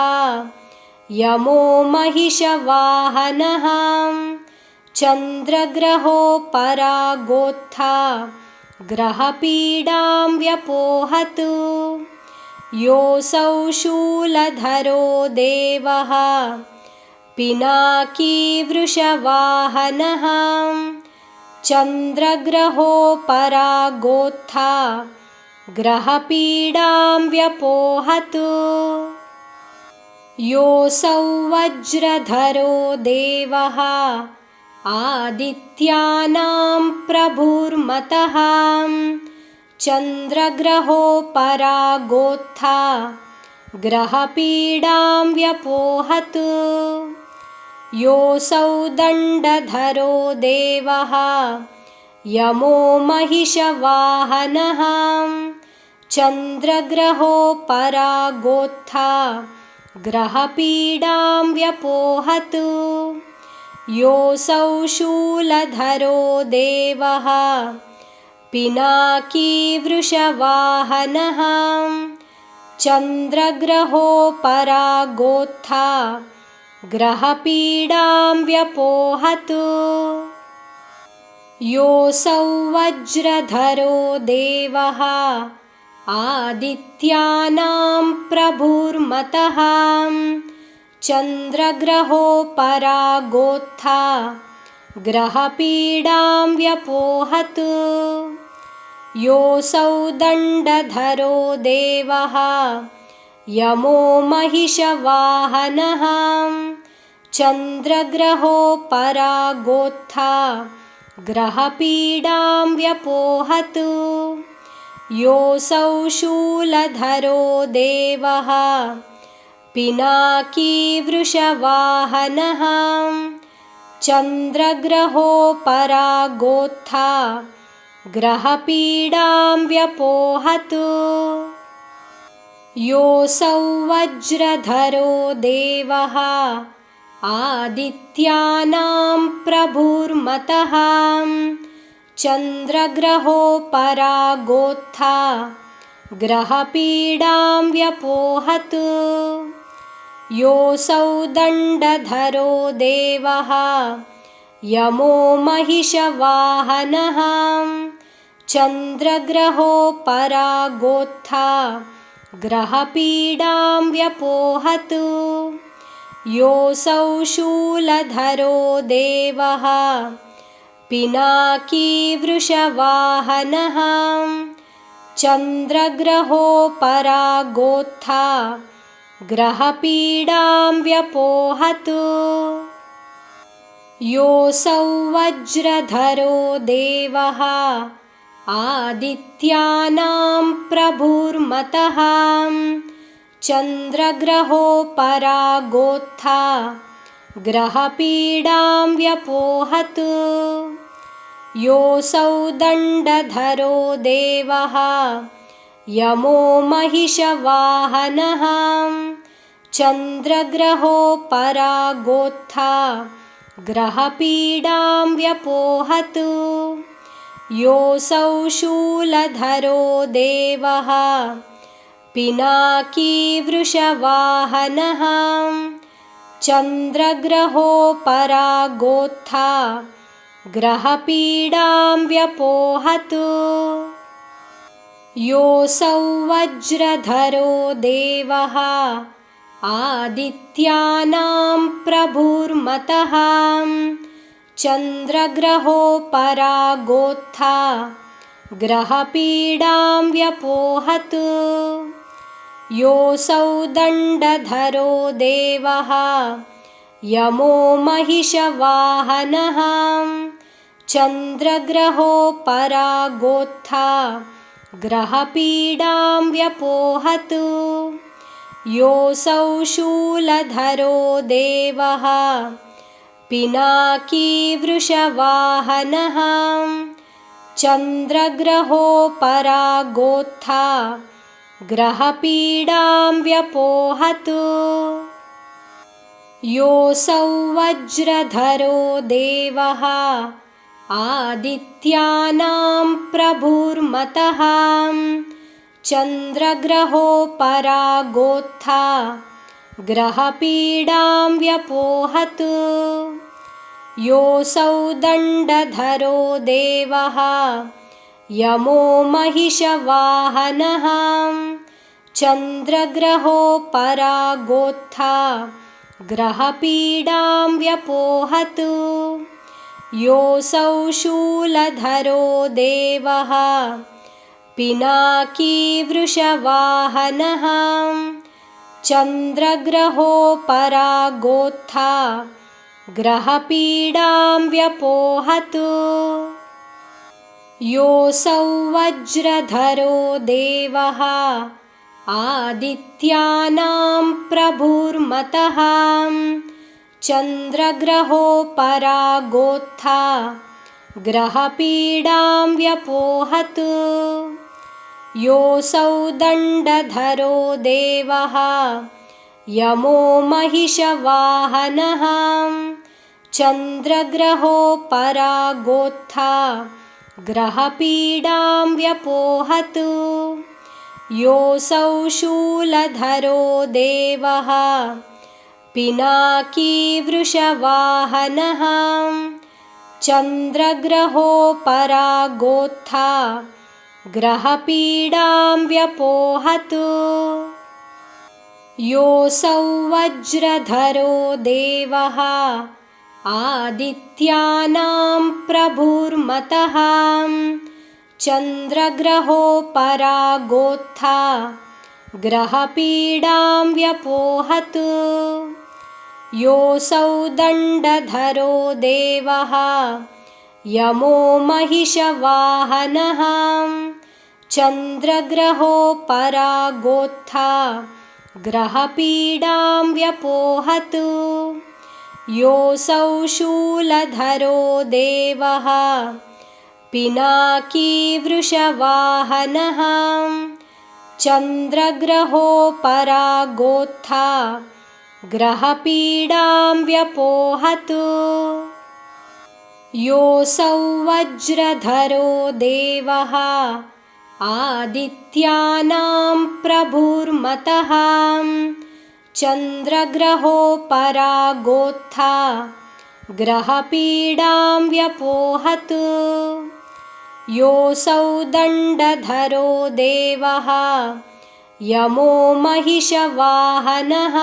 यमो महिषवाहनः चन्द्रग्रहोपरागोत्था ग्रहपीडां व्यपोहतु। योऽसौ शूलधरो देवः पिनाकी वृषवाहनः चन्द्रग्रहोपरागोत्था ग्रहपीडां व्यपोहतु। योऽसौ वज्रधरो देवः आदित्यानां प्रभुर्मतः चन्द्रग्रहोपरागोत्था ग्रहपीडां व्यपोहतु। योऽसौ दण्डधरो देवः यमो महिषवाहनः चन्द्रग्रहोपरागोत्था ग्रहपीडां व्यपोहतु योऽसौ शूलधरो देवः पिनाकी वृषवाहनः चन्द्रग्रहोपरागोत्था ग्रहपीडां व्यपोहतु योऽसौ वज्रधरो देवः आदित्यानां प्रभुर्मतः चन्द्रग्रहोपरागोत्था ग्रहपीडां व्यपोहतु योऽसौ दण्डधरो देवः यमो महिषवाहनः चन्द्रग्रहोपरागोत्था ग्रहपीडां व्यपोहतु योऽसौ शूलधरो देवः पिनाकी वृषवाहनः चन्द्रग्रहोपरागोत्था ग्रहपीडां व्यपोहतु योऽसौ वज्रधरो देवः आदित्यानां प्रभुर्मतः चन्द्रग्रहोपरागोत्था ग्रहपीडां व्यपोहतु योऽसौ दण्डधरो देवः यमो महिषवाहनः चन्द्रग्रहोपरागोत्था ग्रहपीडां व्यपोहतु योऽसौ शूलधरो देवः पिनाकी वृषवाहनः चन्द्रग्रहोपरागोत्था ग्रहपीडां व्यपोहतु योऽसौ वज्रधरो देवः आदित्यानां प्रभुर्मतः चन्द्रग्रहोपरागोत्था ग्रहपीडां व्यपोहतु योऽसौ दण्डधरो देवः यमो महिषवाहनः चन्द्रग्रहोपरागोत्था ग्रहपीडां व्यपोहतु योऽसौ शूलधरो देवः पिनाकी वृषवाहनः चन्द्रग्रहोपरागोत्था ग्रहपीडां व्यपोहतु योऽसौ वज्रधरो देवः आदित्यानां प्रभुर्मतः चन्द्रग्रहोपरागोत्था ग्रहपीडां व्यपोहतु योऽसौ दण्डधरो देवः यमो महिषवाहनः चन्द्रग्रहोपरागोत्था ग्रहपीडां व्यपोहतु योऽसौ शूलधरो देवः पिनाकी वृषवाहनः चन्द्रग्रहोपरागोत्था ग्रहपीडां व्यपोहतु योऽसौ वज्रधरो देवः आदित्यानां प्रभुर्मतः चन्द्रग्रहोपरागोत्था ग्रहपीडां व्यपोहतु योऽसौ दण्डधरो देवः यमो महिषवाहनः चन्द्रग्रहोपरागोत्था ग्रहपीडां व्यपोहतु योऽसौ शूलधरो देवः पिनाकी वृषवाहनः चन्द्रग्रहोपरागोत्था ग्रहपीडां व्यपोहतु योऽसौ वज्रधरो देवः आदित्यानां प्रभुर्मतः चन्द्रग्रहोपरागोत्था ग्रहपीडां व्यपोहतु योऽसौ दण्डधरो देवः यमो महिषवाहनः चन्द्रग्रहोपरागोत्था ग्रहपीडां व्यपोहतु योऽसौ शूलधरो देवः पिनाकी वृषवाहनः चन्द्रग्रहोपरागोत्था ग्रहपीडां व्यपोहतु योऽसौ वज्रधरो देवः आदित्यानां प्रभुर्मतः चन्द्रग्रहोपरागोत्था ग्रहपीडां व्यपोहतु योऽसौ दण्डधरो देवः यमो महिषवाहनः चन्द्रग्रहोपरागोत्था ग्रहपीडां व्यपोहतु योऽसौ शूलधरो देवः पिनाकी वृषवाहनः चन्द्रग्रहोपरागोत्था ग्रहपीडां व्यपोहतु योऽसौ वज्रधरो देवः आदित्यानां प्रभुर्मतः चन्द्रग्रहोपरागोत्था ग्रहपीडां व्यपोहतु योऽसौ दण्डधरो देवः यमो महिषवाहनः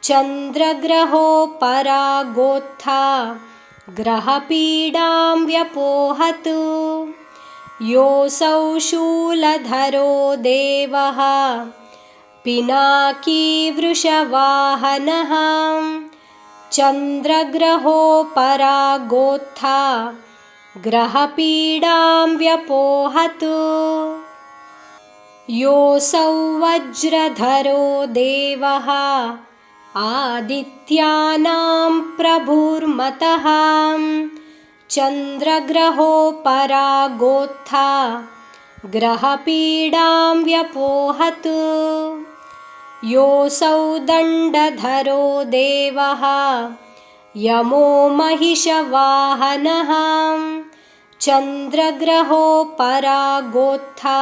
चन्द्रग्रहोपरागोत्था ग्रहपीडां व्यपोहतु योऽसौ शूलधरो देवः पिनाकी वृषवाहनः चन्द्रग्रहोपरागोत्था ग्रहपीडां व्यपोहतु योऽसौ वज्रधरो देवः आदित्यानां प्रभुर्मतः चन्द्रग्रहोपरागोत्था ग्रहपीडां व्यपोहतु योऽसौ दण्डधरो देवः यमो महिषवाहनः चन्द्रग्रहोपरागोत्था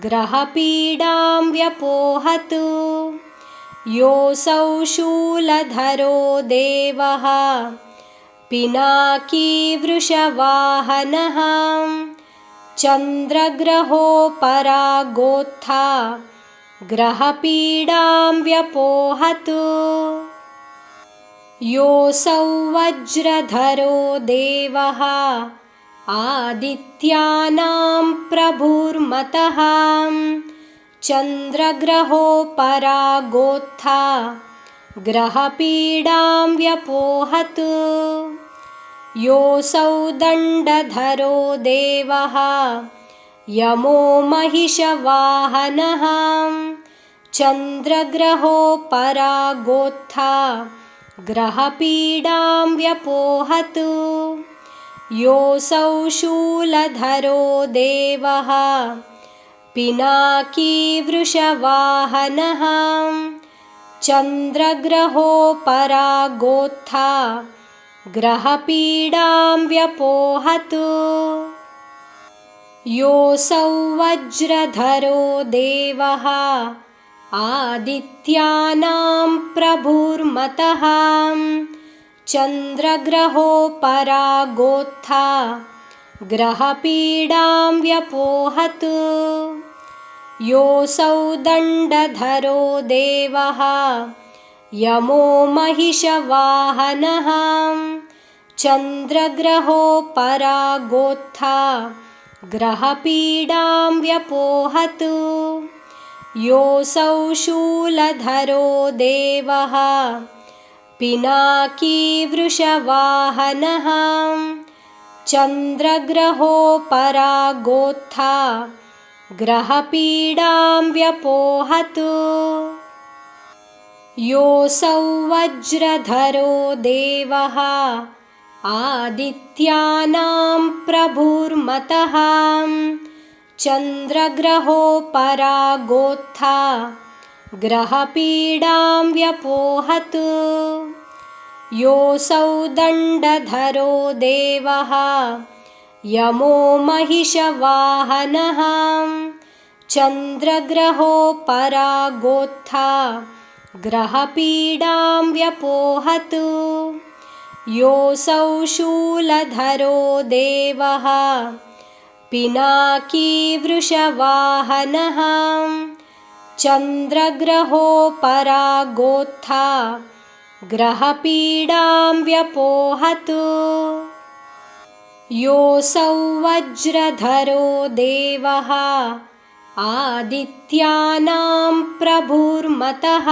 ग्रहपीडां व्यपोहतु योऽसौ शूलधरो देवः पिनाकी वृषवाहनः चन्द्रग्रहोपरागोत्था ग्रहपीडां व्यपोहतु योऽसौ वज्रधरो देवः आदित्यानां प्रभुर्मतः चन्द्रग्रहोपरागोत्था ग्रहपीडां व्यपोहतु योऽसौ दण्डधरो देवः यमो महिषवाहनः चन्द्रग्रहोपरागोत्था ग्रहपीडां व्यपोहतु योऽसौ शूलधरो देवः पिनाकी वृषवाहनः चन्द्रग्रहोपरागोत्था ग्रहपीडां व्यपोहतु योऽसौ वज्रधरो देवः आदित्यानां प्रभुर्मतः चन्द्रग्रहोपरागोत्था ग्रहपीडां व्यपोहतु योऽसौ दण्डधरो देवः यमो महिषवाहनः चन्द्रग्रहोपरागोत्था ग्रहपीडां व्यपोहतु योऽसौ शूलधरो देवः पिनाकी वृषवाहनः चन्द्रग्रहोपरागोत्था ग्रहपीडां व्यपोहतु योऽसौ वज्रधरो देवः आदित्यानां प्रभुर्मतः चन्द्रग्रहोपरागोत्था ग्रहपीडां व्यपोहतु योऽसौ दण्डधरो देवः यमो महिषवाहनः चन्द्रग्रहोपरागोत्था ग्रहपीडां व्यपोहतु योऽसौ शूलधरो देवः पिनाकी वृषवाहनः चन्द्रग्रहोपरागोत्था ग्रहपीडां व्यपोहतु योऽसौ वज्रधरो देवः आदित्यानां प्रभुर्मतः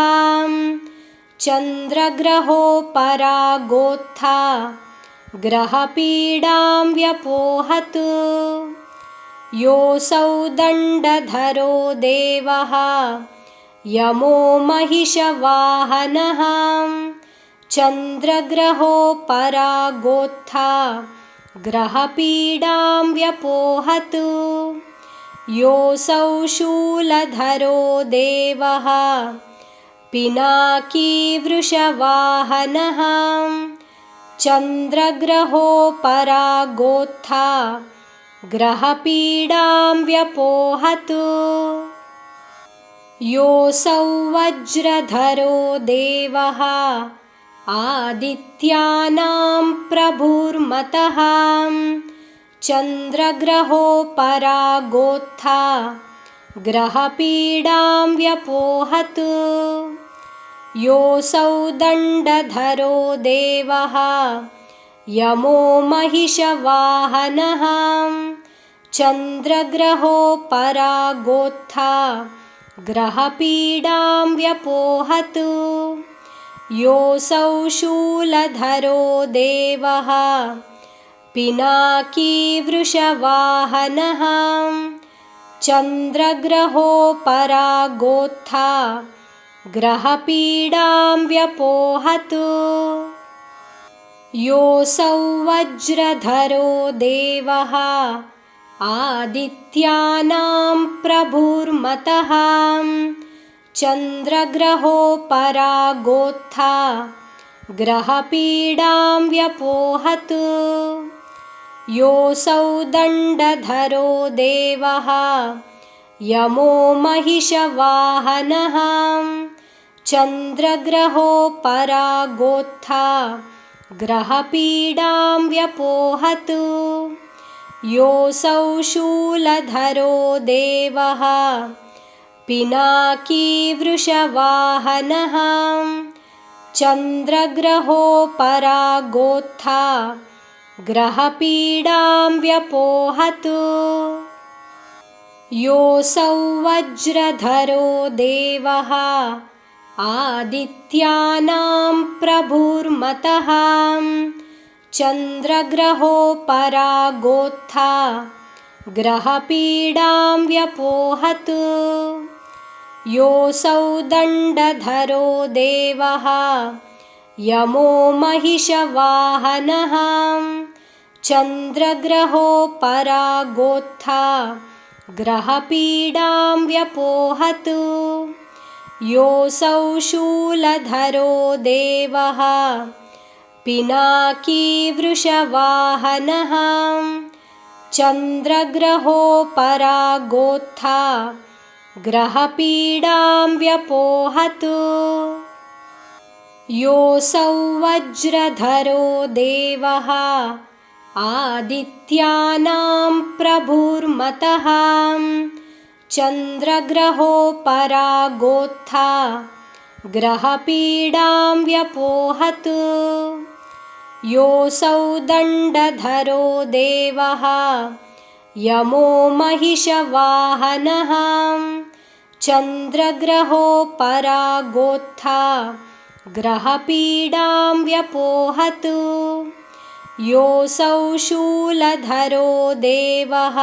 चन्द्रग्रहोपरागोत्था ग्रहपीडां व्यपोहतु योऽसौ दण्डधरो देवः यमो महिषवाहनः चन्द्रग्रहोपरागोत्था ग्रहपीडां व्यपोहतु योऽसौ शूलधरो देवः पिनाकी वृषवाहनः चन्द्रग्रहोपरागोत्था ग्रहपीडां व्यपोहतु योऽसौ वज्रधरो देवः आदित्यानां प्रभुर्मतः चन्द्रग्रहोपरागोत्था ग्रहपीडां व्यपोहतु योऽसौ दण्डधरो देवः यमो महिषवाहनः चन्द्रग्रहोपरागोत्था ग्रहपीडां व्यपोहतु योऽसौ शूलधरो देवः पिनाकी वृषवाहनः चन्द्रग्रहोपरागोत्था ग्रहपीडां व्यपोहतु योऽसौ वज्रधरो देवः आदित्यानां प्रभुर्मतः चन्द्रग्रहोपरागोत्था ग्रहपीडां व्यपोहतु योऽसौ दण्डधरो देवः यमो महिषवाहनः चन्द्रग्रहोपरागोत्था ग्रहपीडां व्यपोहतु योऽसौ शूलधरो देवः पिनाकी वृषवाहनः चन्द्रग्रहोपरागोत्था ग्रहपीडां व्यपोहतु योऽसौ वज्रधरो देवः आदित्यानां प्रभुर्मतः चन्द्रग्रहोपरागोत्था ग्रहपीडां व्यपोहतु योऽसौ दण्डधरो देवः यमो महिषवाहनः चन्द्रग्रहोपरागोत्था ग्रहपीडां व्यपोहतु योऽसौ शूलधरो देवः पिनाकी वृषवाहनः चन्द्रग्रहोपरागोत्था ग्रहपीडां व्यपोहतु योऽसौ वज्रधरो देवः आदित्यानां प्रभुर्मतः चन्द्रग्रहोपरागोत्था ग्रहपीडां व्यपोहतु योऽसौ दण्डधरो देवः यमो महिषवाहनः चन्द्रग्रहोपरागोत्था ग्रहपीडां व्यपोहतु योऽसौ शूलधरो देवः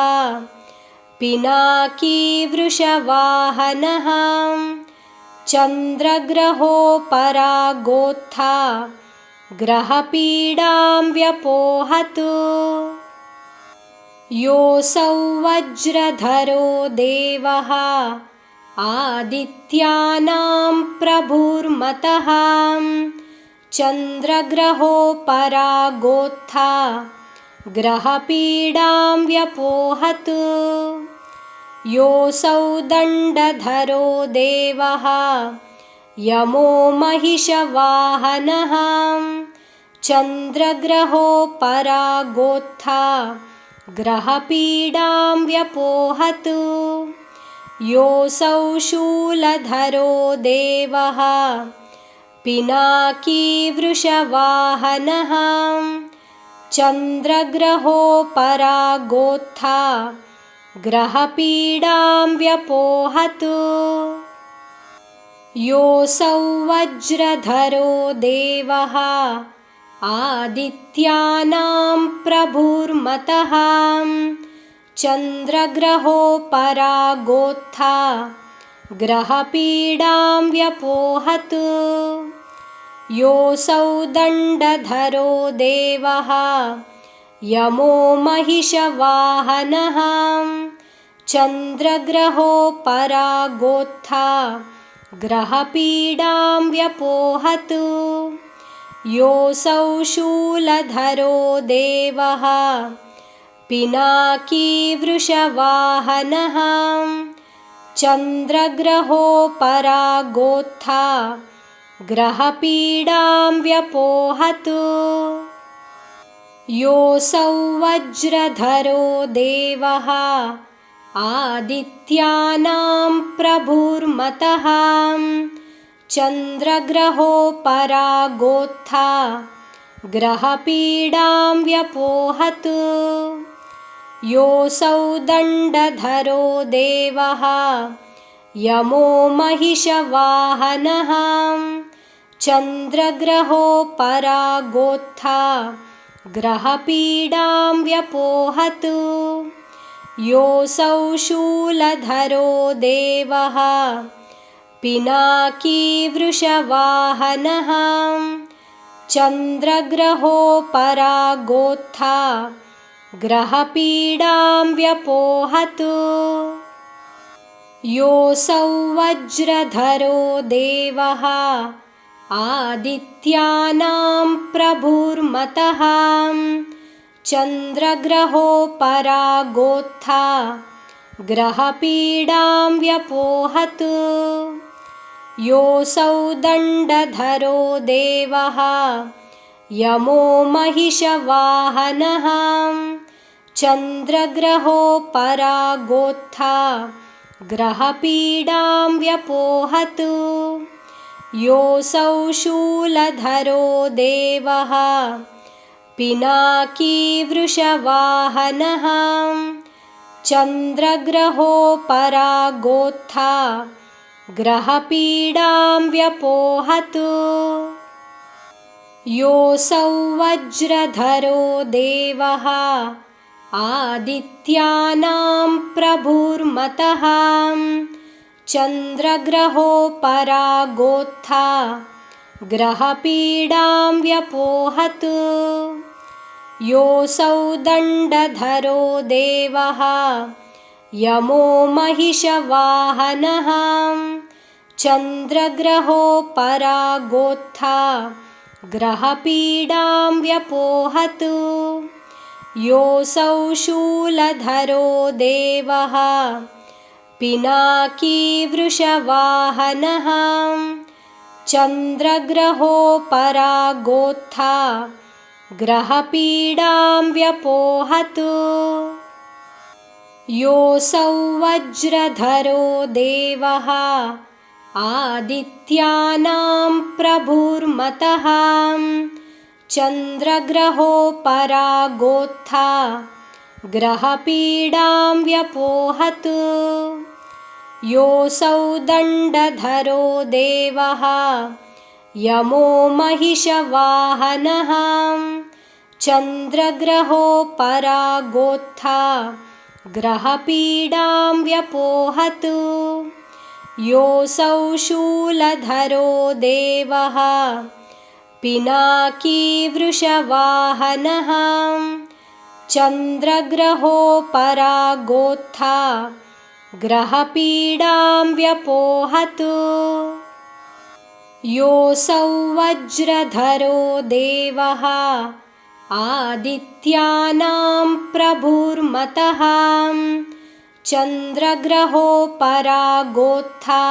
पिनाकी वृषवाहनः चन्द्रग्रहोपरागोत्था ग्रहपीडां व्यपोहतु योऽसौ वज्रधरो देवः आदित्यानां प्रभुर्मतः चन्द्रग्रहोपरागोत्था ग्रहपीडां व्यपोहतु। योऽसौ दण्डधरो देवः यमो महिषवाहनः चन्द्रग्रहोपरागोत्था ग्रहपीडां व्यपोहतु। योऽसौ शूलधरो देवः पिनाकीवृषवाहनः चन्द्रग्रहोपरागोत्था ग्रहपीडां व्यपोहतु। योऽसौ वज्रधरो देवः आदित्यानां प्रभुर्मतः चन्द्रग्रहोपरागोत्था ग्रहपीडां व्यपोहतु। योऽसौ दण्डधरो देवः यमो महिषवाहनः चन्द्रग्रहोपरागोत्था ग्रहपीडां व्यपोहतु। योऽसौ शूलधरो देवः पिनाकीवृषवाहनः चन्द्रग्रहोपरागोत्था ग्रहपीडां व्यपोहतु। योऽसौ वज्रधरो देवः आदित्यानां प्रभुर्मतः चन्द्रग्रहोपरागोत्था ग्रहपीडां व्यपोहतु। योऽसौ दण्डधरो देवः यमो महिषवाहनः चन्द्रग्रहोपरागोत्था ग्रहपीडां व्यपोहतु। योऽसौ शूलधरो देवः पिनाकीवृषवाहनः चन्द्रग्रहोपरागोत्था ग्रहपीडां व्यपोहतु। योऽसौ वज्रधरो देवः आदित्यानां प्रभुर्मतः चन्द्रग्रहोपरागोत्था ग्रहपीडां व्यपोहतु। योऽसौ दण्डधरो देवः यमो महिषवाहनः चन्द्रग्रहोपरागोत्था ग्रहपीडां व्यपोहतु। योऽसौ शूलधरो देवः पिनाकीवृषवाहनः चन्द्रग्रहोपरागोत्था ग्रहपीडां व्यपोहतु। योऽसौ वज्रधरो देवः आदित्यानां प्रभुर्मतः चन्द्रग्रहोपरागोत्था ग्रहपीडां व्यपोहतु। योऽसौ दण्डधरो देवः यमो महिषवाहनः चन्द्रग्रहोपरागोत्था ग्रहपीडां व्यपोहतु। योऽसौ शूलधरो देवः पिनाकीवृषवाहनः चन्द्रग्रहोपरागोत्था ग्रहपीडां व्यपोहतु। योऽसौ वज्रधरो देवः आदित्यानां प्रभुर्मतः चन्द्रग्रहोपरागोत्था ग्रहपीडां व्यपोहतु। योऽसौ दण्डधरो देवः यमो महिषवाहनः चन्द्रग्रहोपरागोत्था ग्रहपीडां व्यपोहतु। योऽसौ शूलधरो देवः पिनाकीवृषवाहनः चन्द्रग्रहोपरागोत्था ग्रहपीडां व्यपोहतु। योऽसौ वज्रधरो देवः आदित्यानां प्रभुर्मतः चन्द्रग्रहोपरागोत्था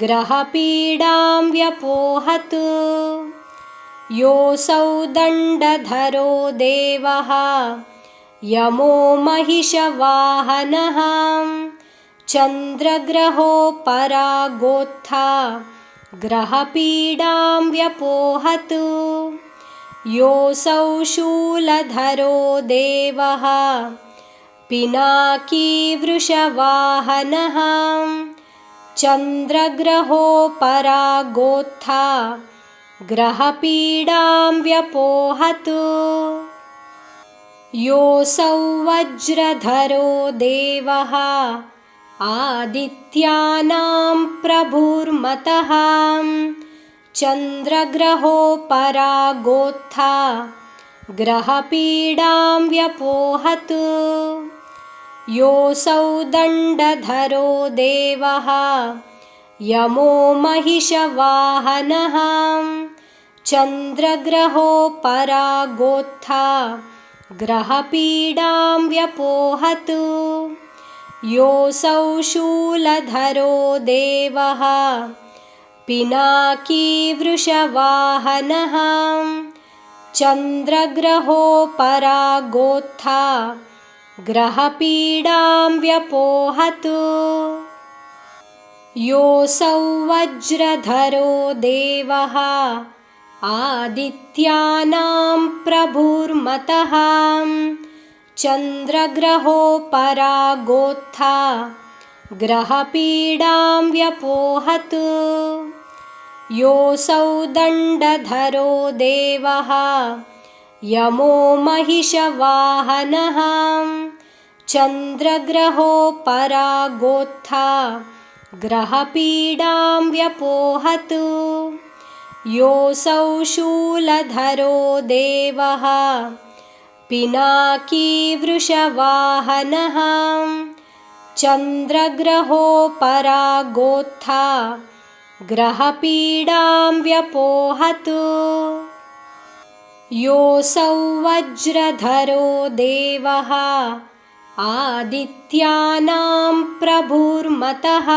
ग्रहपीडां व्यपोहतु। योऽसौ दण्डधरो देवः यमो महिषवाहनः चन्द्रग्रहोपरागोत्था ग्रहपीडां व्यपोहतु। योऽसौ शूलधरो देवः पिनाकीवृषवाहनः चन्द्रग्रहोपरागोत्था ग्रहपीडां व्यपोहतु। योऽसौ वज्रधरो देवः आदित्यानां प्रभुर्मतः चन्द्रग्रहोपरागोत्था ग्रहपीडां व्यपोहतु। योऽसौ दण्डधरो देवः यमो महिषवाहनः चन्द्रग्रहोपरागोत्था ग्रहपीडां व्यपोहतु। योऽसौ शूलधरो देवः पिनाकीवृषवाहनः चन्द्रग्रहोपरागोत्था ग्रहपीडां व्यपोहतु। योऽसौ वज्रधरो देवः आदित्यानां प्रभुर्मतः चन्द्रग्रहोपरागोत्था ग्रहपीडां व्यपोहतु। योऽसौ दण्डधरो देवः यमो महिषवाहनः चन्द्रग्रहोपरागोत्था ग्रहपीडां व्यपोहतु। योऽसौ शूलधरो देवः पिनाकीवृषवाहनः चन्द्रग्रहोपरागोत्था ग्रहपीडां व्यपोहतु। योऽसौ वज्रधरो देवः आदित्यानां प्रभुर्मतः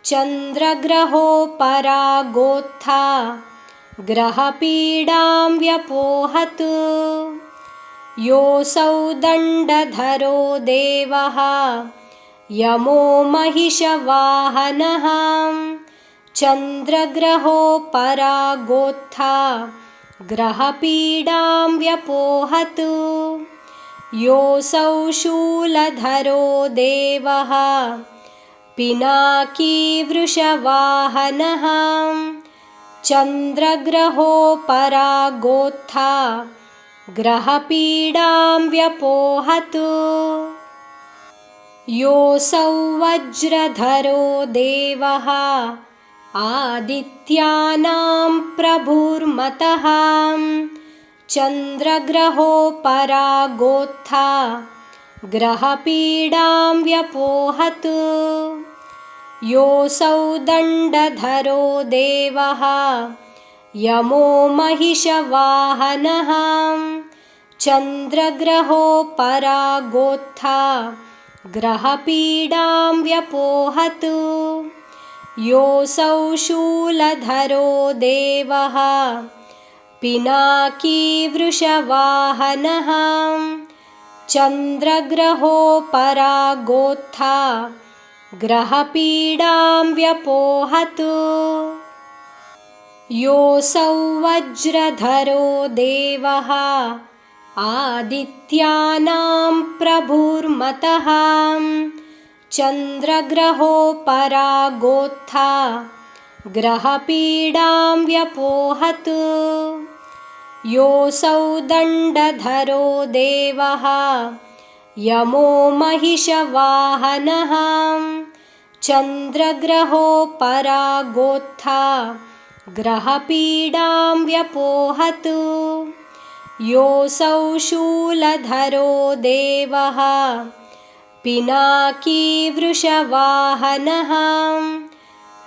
चन्द्रग्रहोपरागोत्था ग्रहपीडां व्यपोहतु। योऽसौ दण्डधरो देवः यमो महिषवाहनः चन्द्रग्रहोपरागोत्था ग्रहपीडां व्यपोहतु। योऽसौ शूलधरो देवः पिनाकीवृषवाहनः चन्द्रग्रहोपरागोत्था ग्रहपीडां व्यपोहतु। योऽसौ वज्रधरो देवः आदित्यानां प्रभुर्मतः चन्द्रग्रहोपरागोत्था ग्रहपीडां व्यपोहतु। योऽसौ दण्डधरो देवः यमो महिषवाहनः चन्द्रग्रहोपरागोत्था ग्रहपीडां व्यपोहतु। योऽसौ शूलधरो देवः पिनाकीवृषवाहनः चन्द्रग्रहोपरागोत्था ग्रहपीडां व्यपोहतु। योऽसौ वज्रधरो देवः आदित्यानां प्रभुर्मतः चन्द्रग्रहोपरागोत्था ग्रहपीडां व्यपोहतु। योऽसौ दण्डधरो देवः यमो महिषवाहनः चन्द्रग्रहोपरागोत्था ग्रहपीडां व्यपोहतु। योऽसौ शूलधरो देवः पिनाकी वृषवाहनः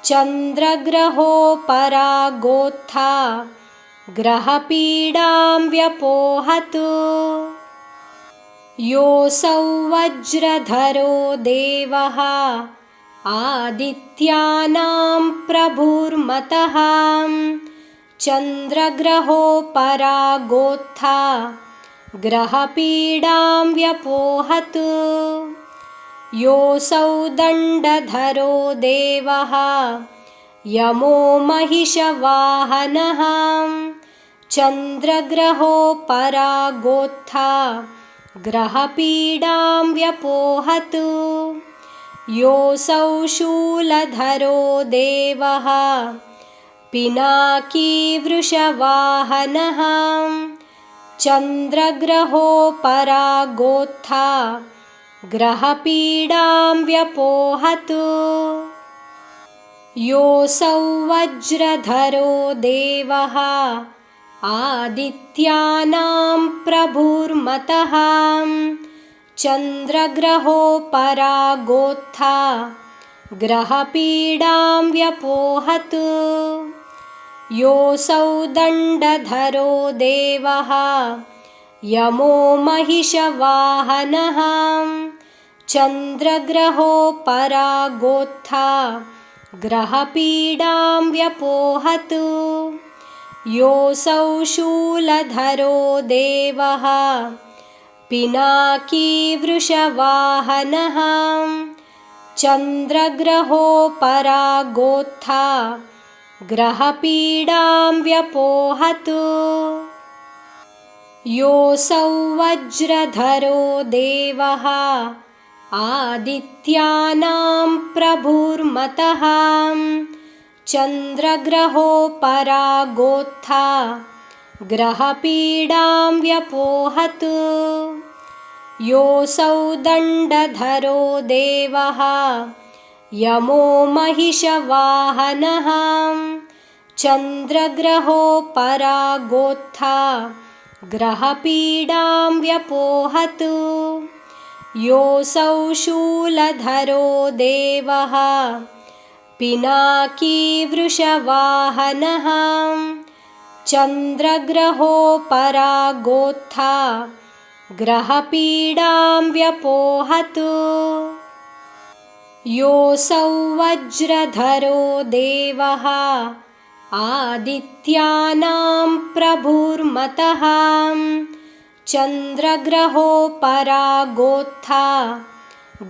चन्द्रग्रहोपरागोत्था ग्रहपीडां व्यपोहतु। योऽसौ वज्रधरो देवः आदित्यानां प्रभुर्मतः चन्द्रग्रहोपरागोत्था ग्रहपीडां व्यपोहतु। योऽसौ दण्डधरो देवः यमो महिषवाहनः चन्द्रग्रहोपरागोत्था ग्रहपीडां व्यपोहतु। योऽसौ शूलधरो देवः पिनाकी वृषवाहनः चन्द्रग्रहोपरागोत्था ग्रहपीडां व्यपोहतु। योऽसौ वज्रधरो देवः आदित्यानां प्रभुर्मतः चन्द्रग्रहोपरागोत्था ग्रहपीडां व्यपोहतु। योऽसौ दण्डधरो देवः यमो महिषवाहनः चन्द्रग्रहोपरागोत्था ग्रहपीडां व्यपोहतु। योऽसौ शूलधरो देवः पिनाकी वृषवाहनः चन्द्रग्रहोपरागोत्था ग्रहपीडां व्यपोहतु। योऽसौ वज्रधरो देवः आदित्यानां प्रभुर्मतः चन्द्रग्रहोपरागोत्था ग्रहपीडां व्यपोहतु। योऽसौ दण्डधरो देवः यमो महिषवाहनः चन्द्रग्रहोपरागोत्था ग्रहपीडां व्यपोहतु। योऽसौ शूलधरो देवः पिनाकी वृषवाहनः चन्द्रग्रहोपरागोत्था ग्रहपीडां व्यपोहतु। योऽसौ वज्रधरो देवः आदित्यानां प्रभुर्मतः चन्द्रग्रहोपरागोत्था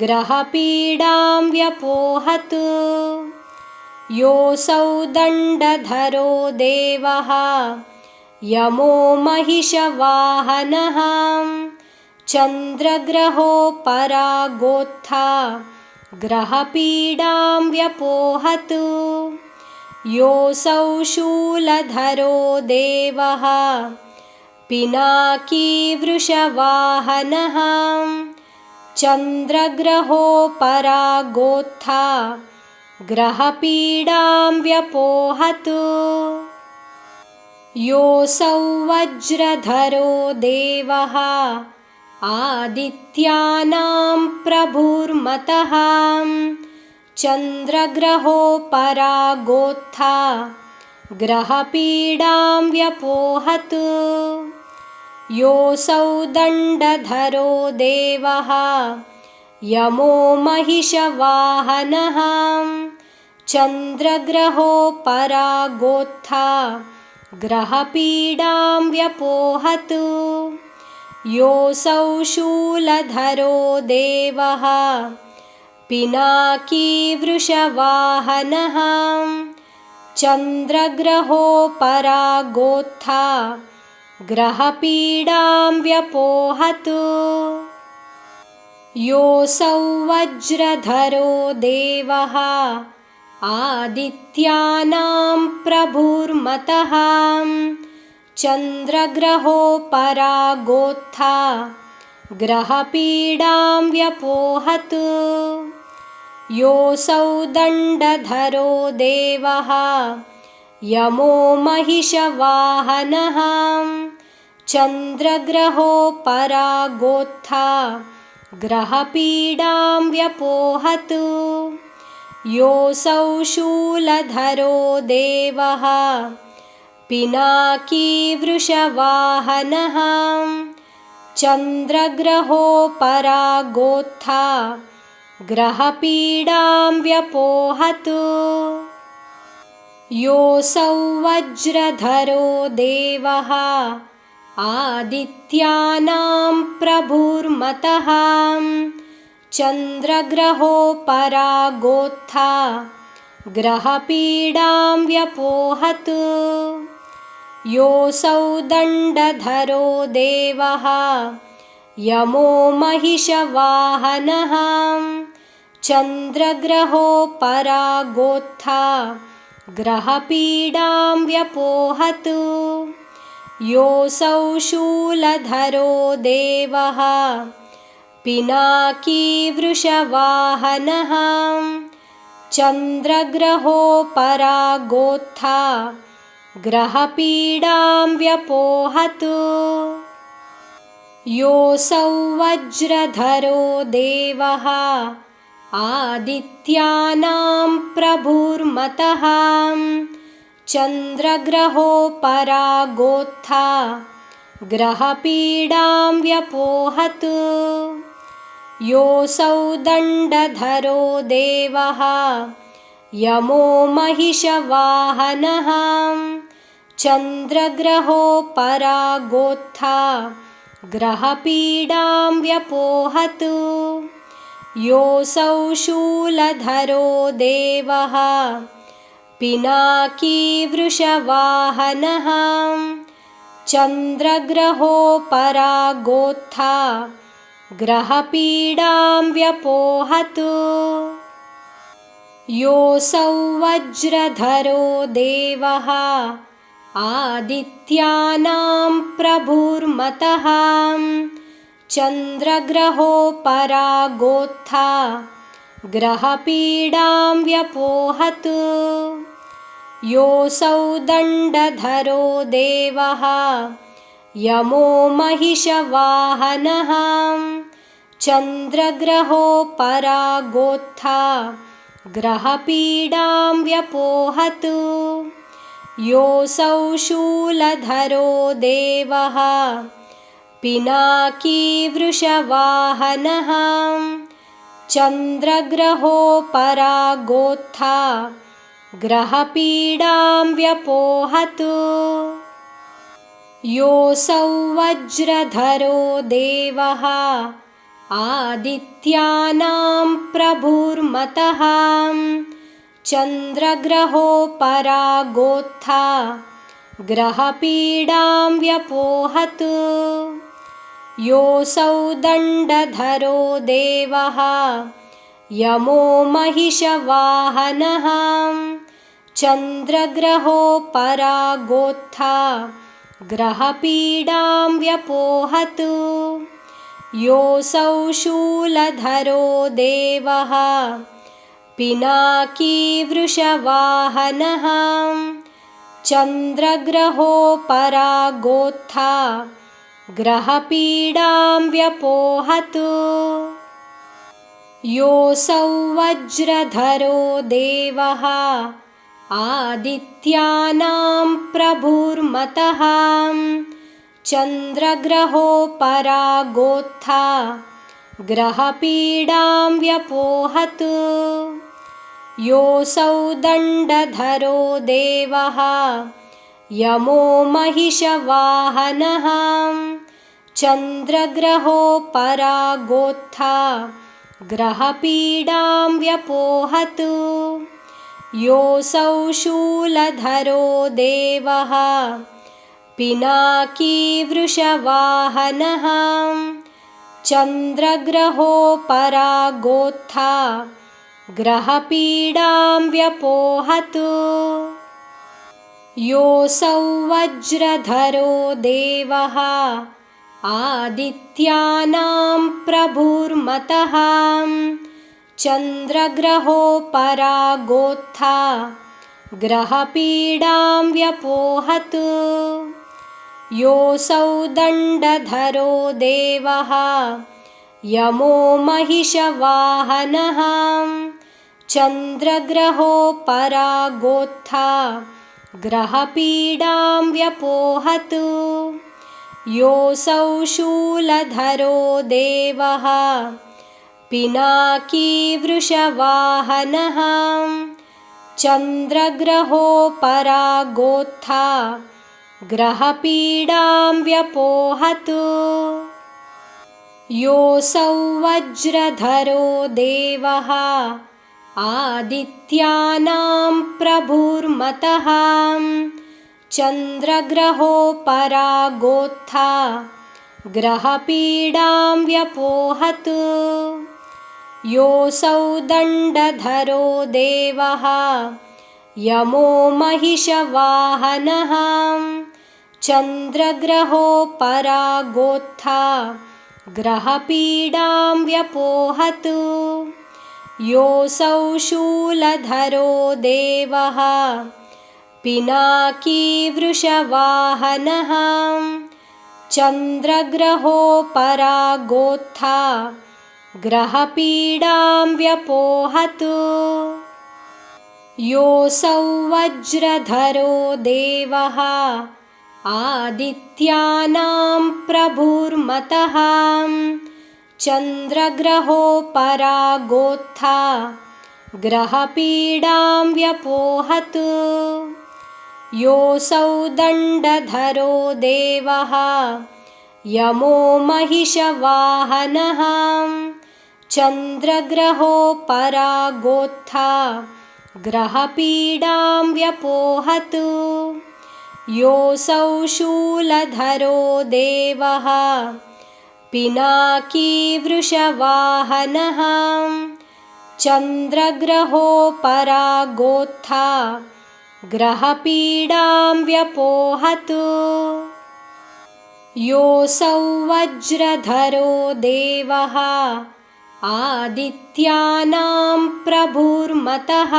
ग्रहपीडां व्यपोहतु। योऽसौ दण्डधरो देवः यमो महिषवाहनः चन्द्रग्रहोपरागोत्था ग्रहपीडां व्यपोहतु। योऽसौ शूलधरो देवः पिनाकी वृषवाहनः चन्द्रग्रहोपरागोत्था ग्रहपीडां व्यपोहतु। योऽसौ वज्रधरो देवः आदित्यानां प्रभुर्मतः चन्द्रग्रहोपरागोत्था ग्रहपीडां व्यपोहतु। योऽसौ दण्डधरो देवः यमो महिषवाहनः चन्द्रग्रहोपरागोत्था ग्रहपीडां व्यपोहतु। योऽसौ शूलधरो देवः पिनाकी वृषवाहनः चन्द्रग्रहोपरागोत्था ग्रहपीडां व्यपोहतु। योऽसौ वज्रधरो देवः आदित्यानां प्रभुर्मतः चन्द्रग्रहोपरागोत्था ग्रहपीडां व्यपोहतु। योऽसौ दण्डधरो देवः यमो महिषवाहनः चन्द्रग्रहोपरागोत्था ग्रहपीडां व्यपोहतु योऽसौ शूलधरो देवः पिनाकी वृषवाहनः चन्द्रग्रहोपरागोत्था ग्रहपीडां व्यपोहतु योऽसौ वज्रधरो देवः आदित्यानां प्रभुर्मतः चन्द्रग्रहोपरागोत्था ग्रहपीडां व्यपोहतु योऽसौ दण्डधरो देवः यमो महिषवाहनः चन्द्रग्रहोपरागोत्था ग्रहपीडां व्यपोहतु योऽसौ शूलधरो देवः पिनाकी वृषवाहनः चन्द्रग्रहोपरागोत्था ग्रहपीडां व्यपोहतु योऽसौ वज्रधरो देवः आदित्यानां प्रभुर्मतः चन्द्रग्रहोपरागोत्था ग्रहपीडां व्यपोहतु योऽसौ दण्डधरो देवः यमो महिषवाहनः चन्द्रग्रहोपरागोत्था ग्रहपीडां व्यपोहतु योऽसौ शूलधरो देवः पिनाकी वृषवाहनः चन्द्रग्रहोपरागोत्था ग्रहपीडां व्यपोहतु योऽसौ वज्रधरो देवः आदित्यानां प्रभुर्मतः चन्द्रग्रहोपरागोत्था ग्रहपीडां व्यपोहतु योऽसौ दण्डधरो देवः यमो महिषवाहनः चन्द्रग्रहोपरागोत्था ग्रहपीडां व्यपोहतु योऽसौ शूलधरो देवः पिनाकी वृषवाहनः चन्द्रग्रहोपरागोत्था ग्रहपीडां व्यपोहतु योऽसौ वज्रधरो देवः आदित्यानां प्रभुर्मतः चन्द्रग्रहोपरागोत्था ग्रहपीडां व्यपोहतु योऽसौ दण्डधरो देवः यमो महिषवाहनः चन्द्रग्रहोपरागोत्था ग्रहपीडां व्यपोहतु योऽसौ शूलधरो देवः पिनाकी वृषवाहनः चन्द्रग्रहोपरागोत्था ग्रहपीडां व्यपोहतु योऽसौ वज्रधरो देवः आदित्यानां प्रभुर्मतः चन्द्रग्रहोपरागोत्था ग्रहपीडां व्यपोहतु योऽसौ दण्डधरो देवः यमो महिषवाहनः चन्द्रग्रहोपरागोत्था ग्रहपीडां व्यपोहतु योऽसौ शूलधरो देवः पिनाकी वृषवाहनः चन्द्रग्रहोपरागोत्था ग्रहपीडां व्यपोहतु योऽसौ वज्रधरो देवः आदित्यानां प्रभुर्मतः चन्द्रग्रहोपरागोत्था ग्रहपीडां व्यपोहतु योऽसौ दण्डधरो देवः यमो महिषवाहनः चन्द्रग्रहोपरागोत्था ग्रहपीडां व्यपोहतु योऽसौ शूलधरो देवः पिनाकी वृषवाहनः चन्द्रग्रहोपरागोत्था ग्रहपीडां व्यपोहतु योऽसौ वज्रधरो देवः आदित्यानां प्रभुर्मतः चन्द्रग्रहोपरागोत्था ग्रहपीडां व्यपोहतु योऽसौ दण्डधरो देवः यमो महिषवाहनः चन्द्रग्रहोपरागोत्था ग्रहपीडां व्यपोहतु योऽसौ शूलधरो देवः पिनाकी वृषवाहनः चन्द्रग्रहोपरागोत्था ग्रहपीडां व्यपोहतु योऽसौ वज्रधरो देवः आदित्यानां प्रभुर्मतः चन्द्रग्रहोपरागोत्था ग्रहपीडां व्यपोहतु योऽसौ दण्डधरो देवः यमो महिषवाहनः चन्द्रग्रहोपरागोत्था ग्रहपीडां व्यपोहतु योऽसौ शूलधरो देवः पिनाकी वृषवाहनः चन्द्रग्रहोपरागोत्था ग्रहपीडां व्यपोहतु योऽसौ वज्रधरो देवः आदित्यानां प्रभुर्मतः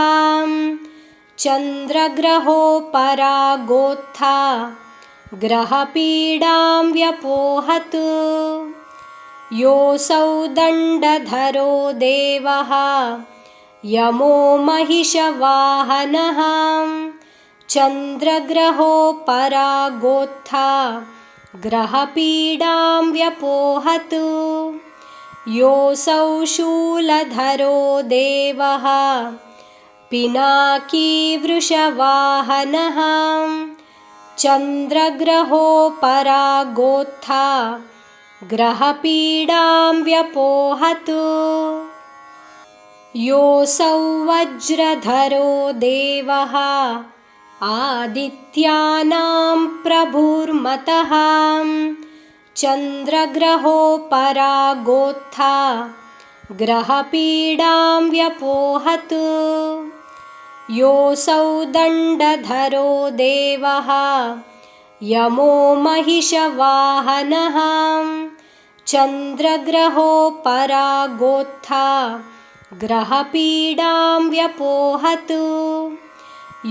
चन्द्रग्रहोपरागोत्था ग्रहपीडां व्यपोहतु योऽसौ दण्डधरो देवः यमो महिषवाहनः चन्द्रग्रहोपरागोत्था ग्रहपीडां व्यपोहतु योऽसौ शूलधरो देवः पिनाकी वृषवाहनः चन्द्रग्रहोपरागोत्था ग्रहपीडां व्यपोहतु योऽसौ वज्रधरो देवः आदित्यानां प्रभुर्मतः चन्द्रग्रहोपरागोत्था ग्रहपीडां व्यपोहतु योऽसौ दण्डधरो देवः यमो महिषवाहनः चन्द्रग्रहोपरागोत्था ग्रहपीडां व्यपोहतु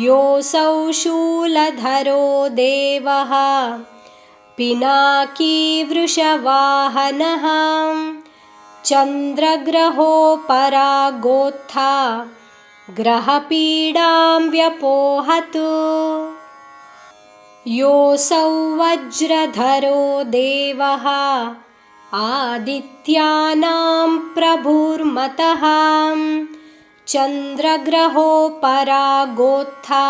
योऽसौ शूलधरो देवः पिनाकी वृषवाहनः चन्द्रग्रहोपरागोत्था ग्रहपीडां व्यपोहतु योऽसौ वज्रधरो देवः आदित्यानां प्रभुर्मतः चन्द्रग्रहोपरागोत्था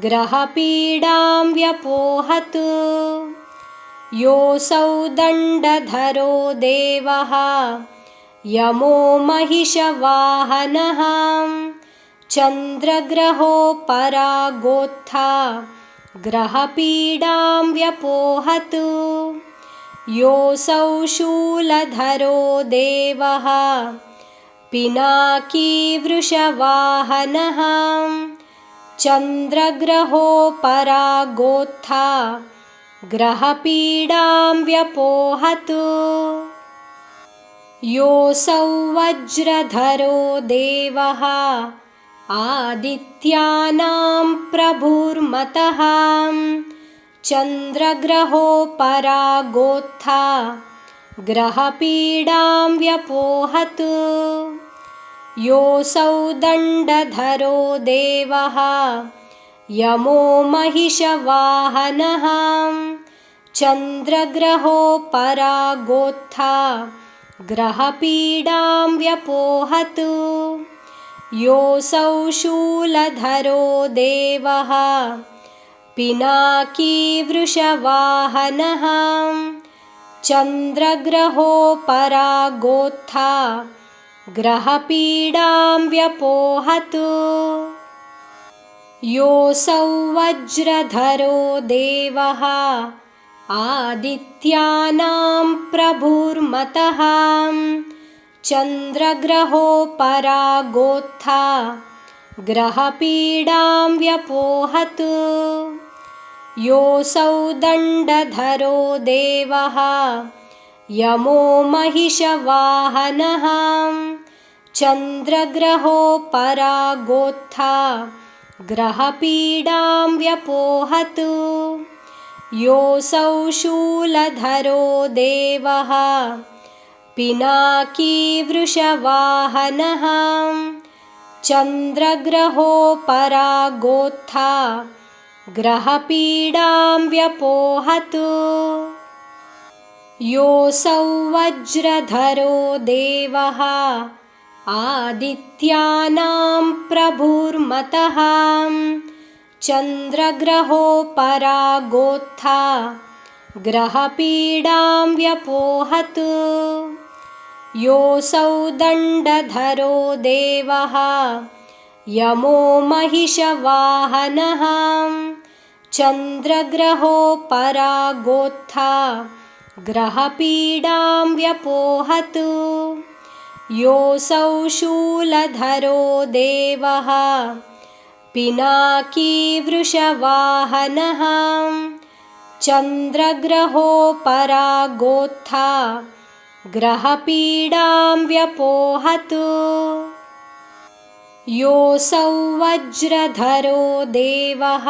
ग्रहपीडां व्यपोहतु योऽसौ दण्डधरो देवः यमो महिषवाहनः चन्द्रग्रहोपरागोत्था ग्रहपीडां व्यपोहतु योऽसौ शूलधरो देवः पिनाकी वृषवाहनः चन्द्रग्रहोपरागोत्था ग्रहपीडां व्यपोहतु योऽसौ वज्रधरो देवः आदित्यानां प्रभुर्मतः चन्द्रग्रहोपरागोत्था ग्रहपीडां व्यपोहतु। योऽसौ दण्डधरो देवः यमो महिषवाहनः चन्द्रग्रहोपरागोत्था ग्रहपीडां व्यपोहतु। योऽसौ शूलधरो देवः पिनाकीवृषवाहनः चन्द्रग्रहोपरागोत्था ग्रहपीडां व्यपोहतु। योऽसौ वज्रधरो देवः आदित्यानां प्रभुर्मतः चन्द्रग्रहोपरागोत्था ग्रहपीडां व्यपोहतु। योऽसौ दण्डधरो देवः यमो महिषवाहनः चन्द्रग्रहोपरागोत्था ग्रहपीडां व्यपोहतु। योऽसौ शूलधरो देवः पिनाकीवृषवाहनः चन्द्रग्रहोपरागोत्था ग्रहपीडां व्यपोहतु। योऽसौ वज्रधरो देवः आदित्यानां प्रभुर्मतः चन्द्रग्रहोपरागोत्था ग्रहपीडां व्यपोहतु। योऽसौ दण्डधरो देवः यमो महिषवाहनः चन्द्रग्रहोपरागोत्था ग्रहपीडां व्यपोहतु। योऽसौ शूलधरो देवः पिनाकीवृषवाहनः चन्द्रग्रहोपरागोत्था ग्रहपीडां व्यपोहतु। योऽसौ वज्रधरो देवः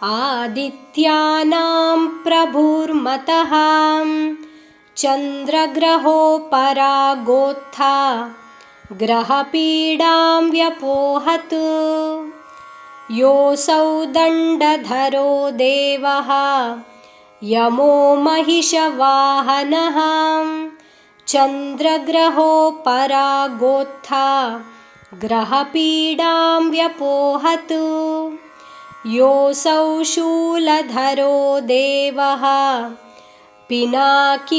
आदित्यानां प्रभुर्मतः चन्द्रग्रहोपरागोत्था ग्रहपीडां व्यपोहतु। योऽसौ दण्डधरो देवः यमो महिषवाहनः चन्द्रग्रहोपरागोत्था ग्रहपीडां व्यपोहतु। योऽसौ शूलधरो देवः पिनाकीवृषवाहनः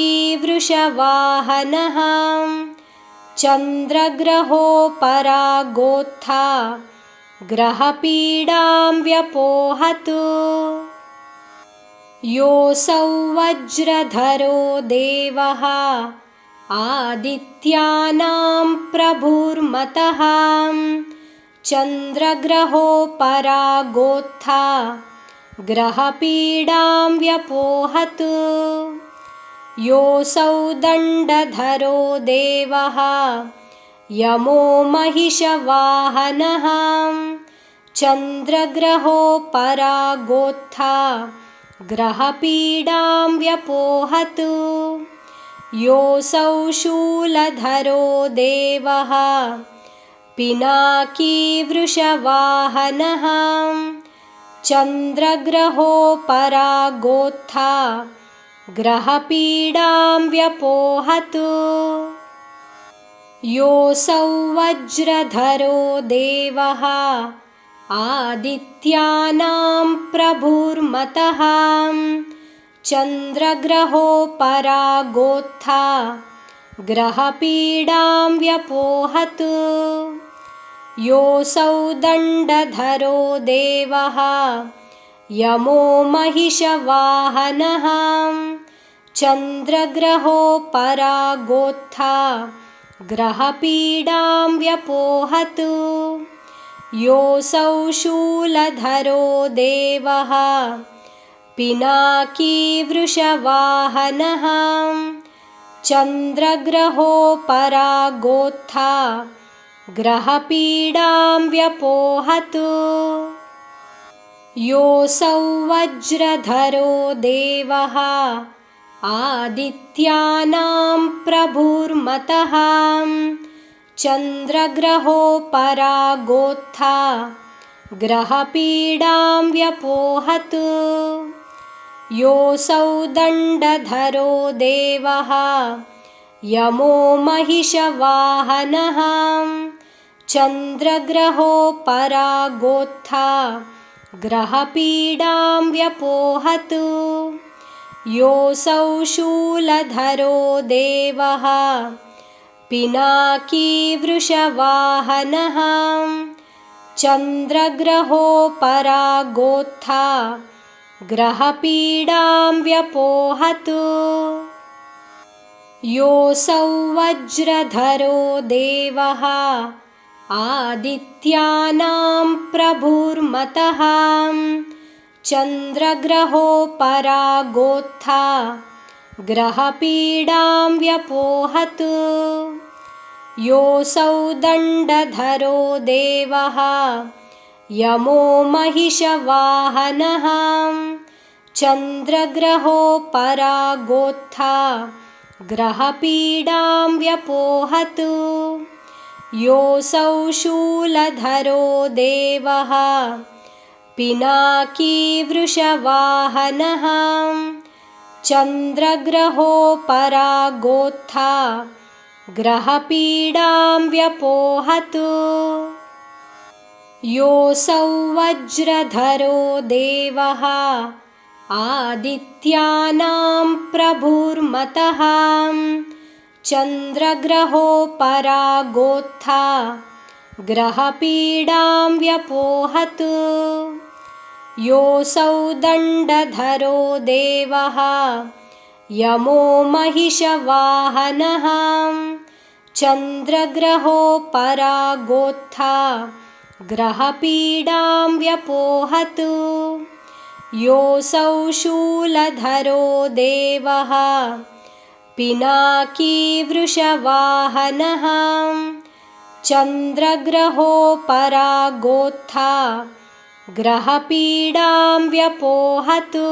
चन्द्रग्रहोपरागोत्था ग्रहपीडां व्यपोहतु। योऽसौ वज्रधरो देवः आदित्यानां प्रभुर्मतः चन्द्रग्रहोपरागोत्था ग्रहपीडां व्यपोहतु। योऽसौ दण्डधरो देवः यमो महिषवाहनः चन्द्रग्रहोपरागोत्था ग्रहपीडां व्यपोहतु। योऽसौ शूलधरो देवः पिनाकीवृषवाहनः चन्द्रग्रहोपरागोत्था ग्रहपीडां व्यपोहतु। योऽसौ वज्रधरो देवः आदित्यानां प्रभुर्मतः चन्द्रग्रहोपरागोत्था ग्रहपीडां व्यपोहतु। योऽसौ दण्डधरो देवः यमो महिषवाहनः चन्द्रग्रहोपरागोत्था ग्रहपीडां व्यपोहतु। योऽसौ शूलधरो देवः पिनाकीवृषवाहनः चन्द्रग्रहोपरागोत्था ग्रहपीडां व्यपोहतु। योऽसौ वज्रधरो देवः आदित्यानां प्रभुर्मतः चन्द्रग्रहोपरागोत्था ग्रहपीडां व्यपोहतु। योऽसौ दण्डधरो देवः यमो महिषवाहनः चन्द्रग्रहोपरागोत्था ग्रहपीडां व्यपोहतु। योऽसौ शूलधरो देवः पिनाकीवृषवाहनः चन्द्रग्रहोपरागोत्था ग्रहपीडां व्यपोहतु। योऽसौ वज्रधरो देवः आदित्यानां प्रभुर्मतः चन्द्रग्रहोपरागोत्था ग्रहपीडां व्यपोहतु। योऽसौ दण्डधरो देवः यमो महिषवाहनः चन्द्रग्रहोपरागोत्था ग्रहपीडां व्यपोहतु। योऽसौ शूलधरो देवः पिनाकीवृषवाहनः चन्द्रग्रहोपरागोत्था ग्रहपीडां व्यपोहतु। योऽसौ वज्रधरो देवः आदित्यानां प्रभुर्मतः चन्द्रग्रहोपरागोत्था ग्रहपीडां व्यपोहतु। योऽसौ दण्डधरो देवः यमो महिषवाहनः चन्द्रग्रहोपरागोत्था ग्रहपीडां व्यपोहतु। योऽसौ वज्रधरो देवः आदित्यानां प्रभुर्मतः चन्द्रग्रहोपरागोत्था ग्रहपीडां व्यपोहतु। योऽसौ दण्डधरो देवः यमो महिषवाहनः चन्द्रग्रहोपरागोत्था ग्रहपीडां व्यपोहतु। योऽसौ शूलधरो देवः पिनाकीवृषवाहनः चन्द्रग्रहोपरागोत्था ग्रहपीडां व्यपोहतु।